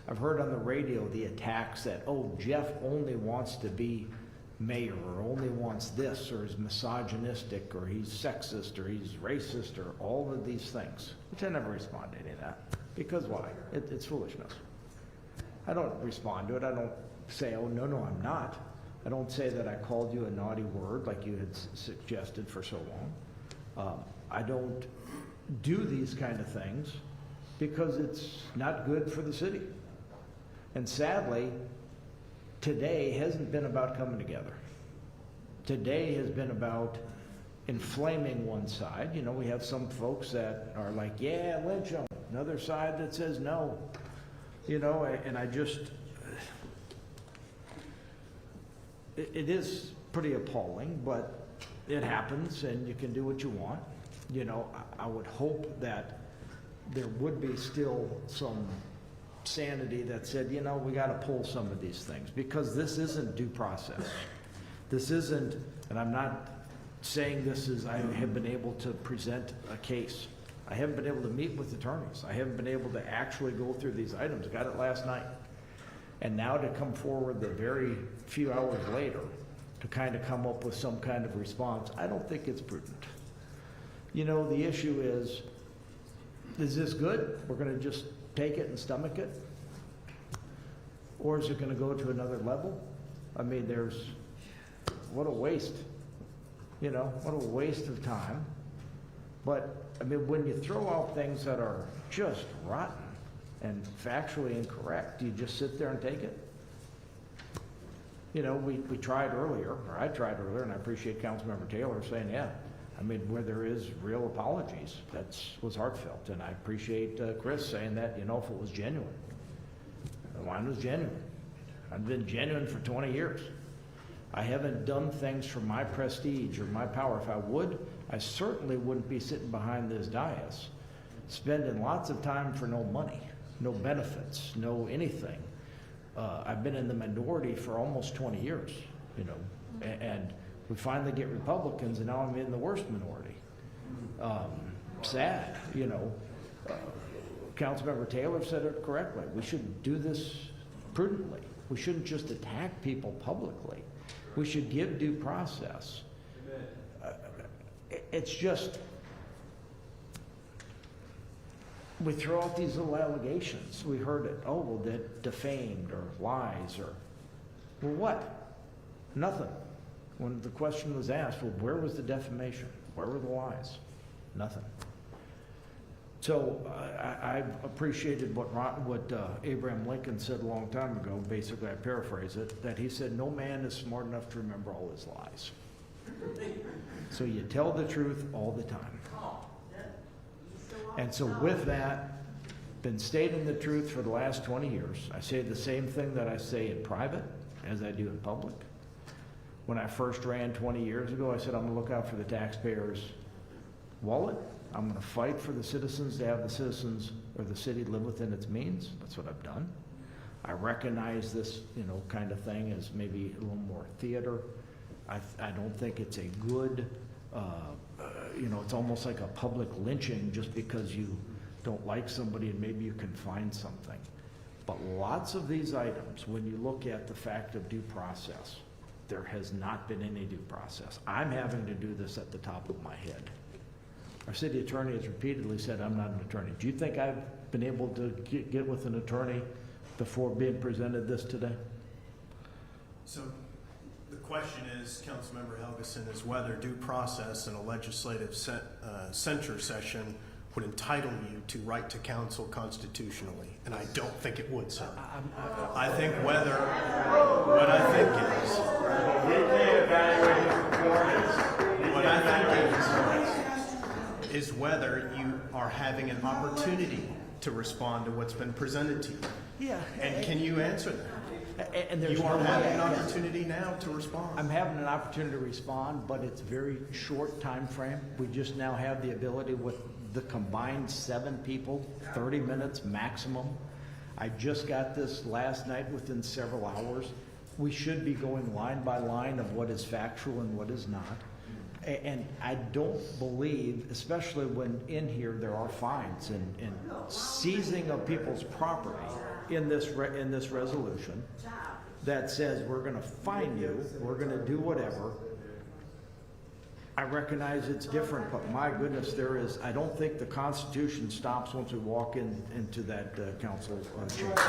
I've heard on the radio the attacks that, oh, Jeff only wants to be mayor, or only wants this, or is misogynistic, or he's sexist, or he's racist, or all of these things, which I never respond to any of that. Because why? It's foolishness. I don't respond to it. I don't say, oh, no, I'm not. I don't say that I called you a naughty word like you had suggested for so long. I don't do these kind of things because it's not good for the city. And sadly, today hasn't been about coming together. Today has been about inflaming one side. You know, we have some folks that are like, yeah, lynch them. Another side that says no. You know, and I just, it is pretty appalling, but it happens and you can do what you want. You know, I would hope that there would be still some sanity that said, you know, we got to pull some of these things, because this isn't due process. This isn't, and I'm not saying this is, I have been able to present a case. I haven't been able to meet with attorneys. I haven't been able to actually go through these items. I got it last night. And now to come forward the very few hours later to kind of come up with some kind of response, I don't think it's prudent. You know, the issue is this good? We're going to just take it and stomach it? Or is it going to go to another level? I mean, what a waste. You know, what a waste of time. But, I mean, when you throw out things that are just rotten and factually incorrect, do you just sit there and take it? You know, we tried earlier, or I tried earlier, and I appreciate Councilmember Taylor saying, yeah, I mean, where there is real apologies, was heartfelt. And I appreciate Chris saying that, you know, if it was genuine. Mine was genuine. I've been genuine for 20 years. I haven't done things for my prestige or my power. If I would, I certainly wouldn't be sitting behind this dais, spending lots of time for no money, no benefits, no anything. I've been in the minority for almost 20 years, you know, and we finally get Republicans, and now I'm in the worst minority. Sad, you know. Councilmember Taylor said it correctly. We should do this prudently. We shouldn't just attack people publicly. We should give due process. It's just, we throw out these little allegations. We heard it, oh, well, that defamed or lies or, well, what? Nothing. When the question was asked, well, where was the defamation? Where were the lies? Nothing. So I appreciated what Abraham Lincoln said a long time ago. Basically, I paraphrase it, that he said, no man is smart enough to remember all his lies. So you tell the truth all the time. And so with that, been stating the truth for the last 20 years. I say the same thing that I say in private as I do in public. When I first ran 20 years ago, I said, I'm going to look out for the taxpayers' wallet. I'm going to fight for the citizens to have the citizens or the city live within its means. That's what I've done. I recognize this, you know, kind of thing as maybe a little more theater. I don't think it's a good, you know, it's almost like a public lynching just because you don't like somebody and maybe you can find something. But lots of these items, when you look at the fact of due process, there has not been any due process. I'm having to do this at the top of my head. Our city attorney has repeatedly said, I'm not an attorney. Do you think I've been able to get with an attorney before being presented this today?
So the question is, Councilmember Helgeson, is whether due process in a legislative censure session would entitle you to right to counsel constitutionally. And I don't think it would, sir. I think what I think is whether you are having an opportunity to respond to what's been presented to you.
Yeah.
And can you answer that?
And there's
You are
no
having
way
an
I can.
opportunity now to respond.
I'm having an opportunity to respond, but it's very short time frame. We just now have the ability with the combined 7 people, 30 minutes maximum. I just got this last night within several hours. We should be going line by line of what is factual and what is not. And I don't believe, especially when in here there are fines and seizing of people's property in this resolution that says we're going to fine you, we're going to do whatever. I recognize it's different, but my goodness, I don't think the Constitution stops once we walk into that council chamber.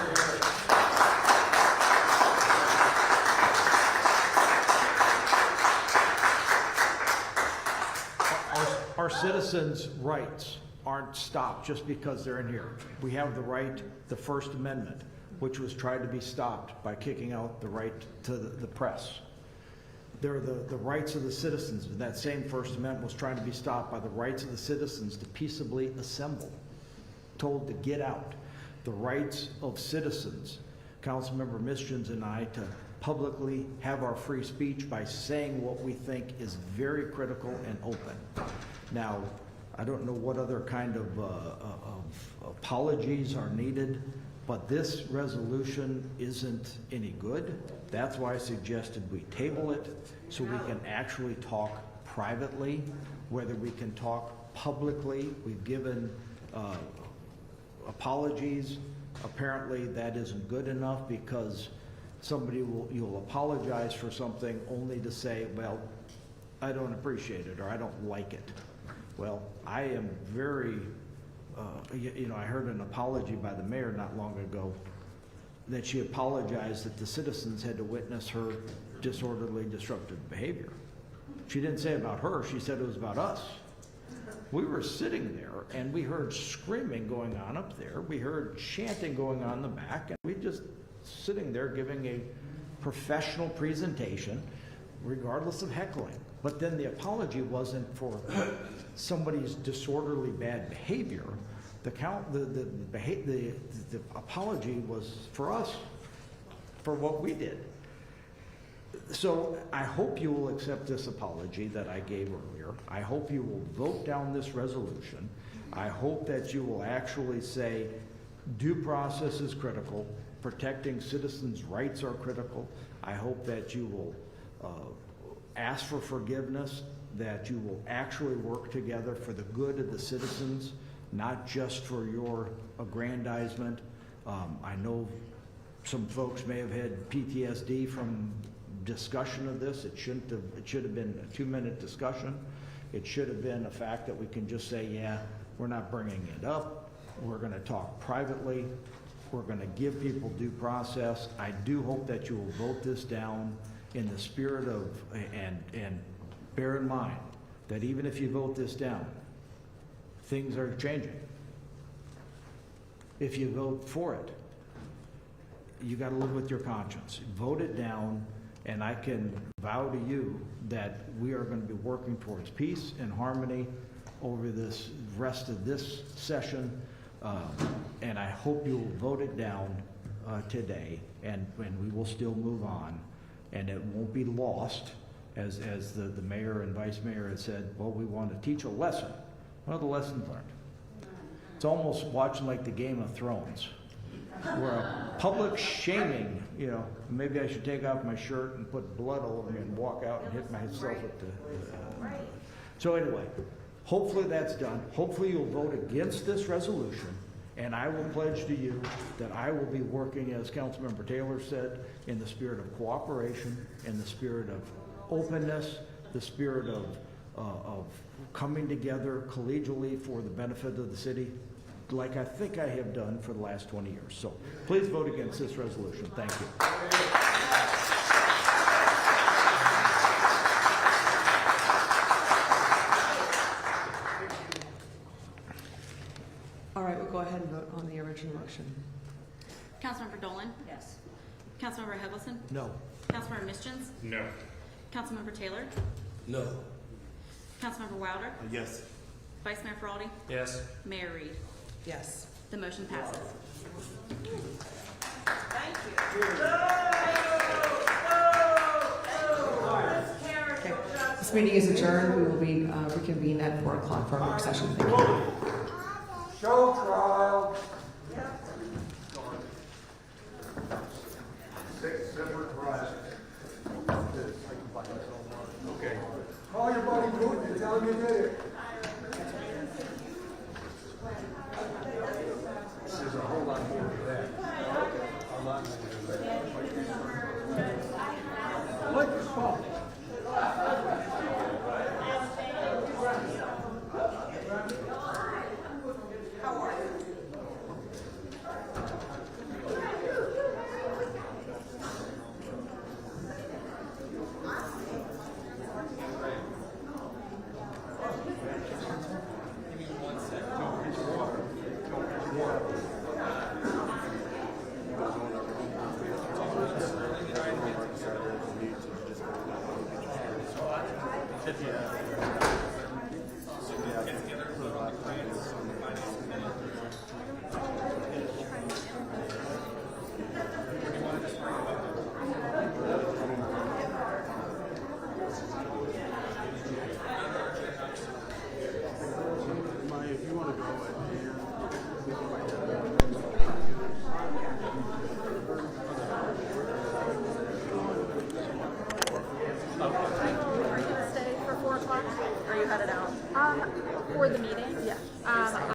Our citizens' rights aren't stopped just because they're in here. We have the right, the First Amendment, which was tried to be stopped by kicking out the right to the press. There are the rights of the citizens. That same First Amendment was trying to be stopped by the rights of the citizens to peaceably assemble, told to get out. The rights of citizens, Councilmember Misjuns and I, to publicly have our free speech by saying what we think is very critical and open. Now, I don't know what other kind of apologies are needed, but this resolution isn't any good. That's why I suggested we table it so we can actually talk privately, whether we can talk publicly. We've given apologies. Apparently that isn't good enough because you'll apologize for something only to say, well, I don't appreciate it or I don't like it. Well, I am very, I heard an apology by the mayor not long ago that she apologized that the citizens had to witness her disorderly, disruptive behavior. She didn't say about her, she said it was about us. We were sitting there and we heard screaming going on up there. We heard chanting going on in the back, and we just sitting there giving a professional presentation regardless of heckling. But then the apology wasn't for somebody's disorderly bad behavior. The apology was for us, for what we did. So I hope you will accept this apology that I gave earlier. I hope you will vote down this resolution. I hope that you will actually say due process is critical, protecting citizens' rights are critical. I hope that you will ask for forgiveness, that you will actually work together for the good of the citizens, not just for your aggrandizement. I know some folks may have had PTSD from discussion of this. It should have been a 2-minute discussion. It should have been a fact that we can just say, yeah, we're not bringing it up. We're going to talk privately. We're going to give people due process. I do hope that you will vote this down in the spirit of, and bear in mind that even if you vote this down, things are changing. If you vote for it, you got to live with your conscience. Vote it down, and I can vow to you that we are going to be working towards peace and harmony over this rest of this session, and I hope you will vote it down today, and we will still move on, and it won't be lost, as the mayor and vice mayor had said, well, we want to teach a lesson. Well, the lesson's learned. It's almost watching like the Game of Thrones, where a public shaming, maybe I should take off my shirt and put blood all over me and walk out and hit myself with the... So anyway, hopefully that's done. Hopefully you'll vote against this resolution, and I will pledge to you that I will be working, as Councilmember Taylor said, in the spirit of cooperation, in the spirit of openness, the spirit of coming together collegially for the benefit of the city, like I think I have done for the last 20 years. So please vote against this resolution. Thank you.
All right, we'll go ahead and vote on the original motion.
Councilmember Dolan?
Yes.
Councilmember Helgeson?
No.
Councilmember Misjuns?
No.
Councilmember Taylor?
No.
Councilmember Wilder?
Yes.
Vice Mayor Feraldi?
Yes. Mayor
Reed?
Yes.
The motion passes.
Okay. This meeting is adjourned. We will be reconvene at 4 o'clock for our work session. Thank you.
Show trial. Six separate trials. Okay. Call your buddy Putin and tell him you did it. This is a whole lot more than that. A lot more than that. Like your phone.
are you headed out?
For the meeting?
Yeah.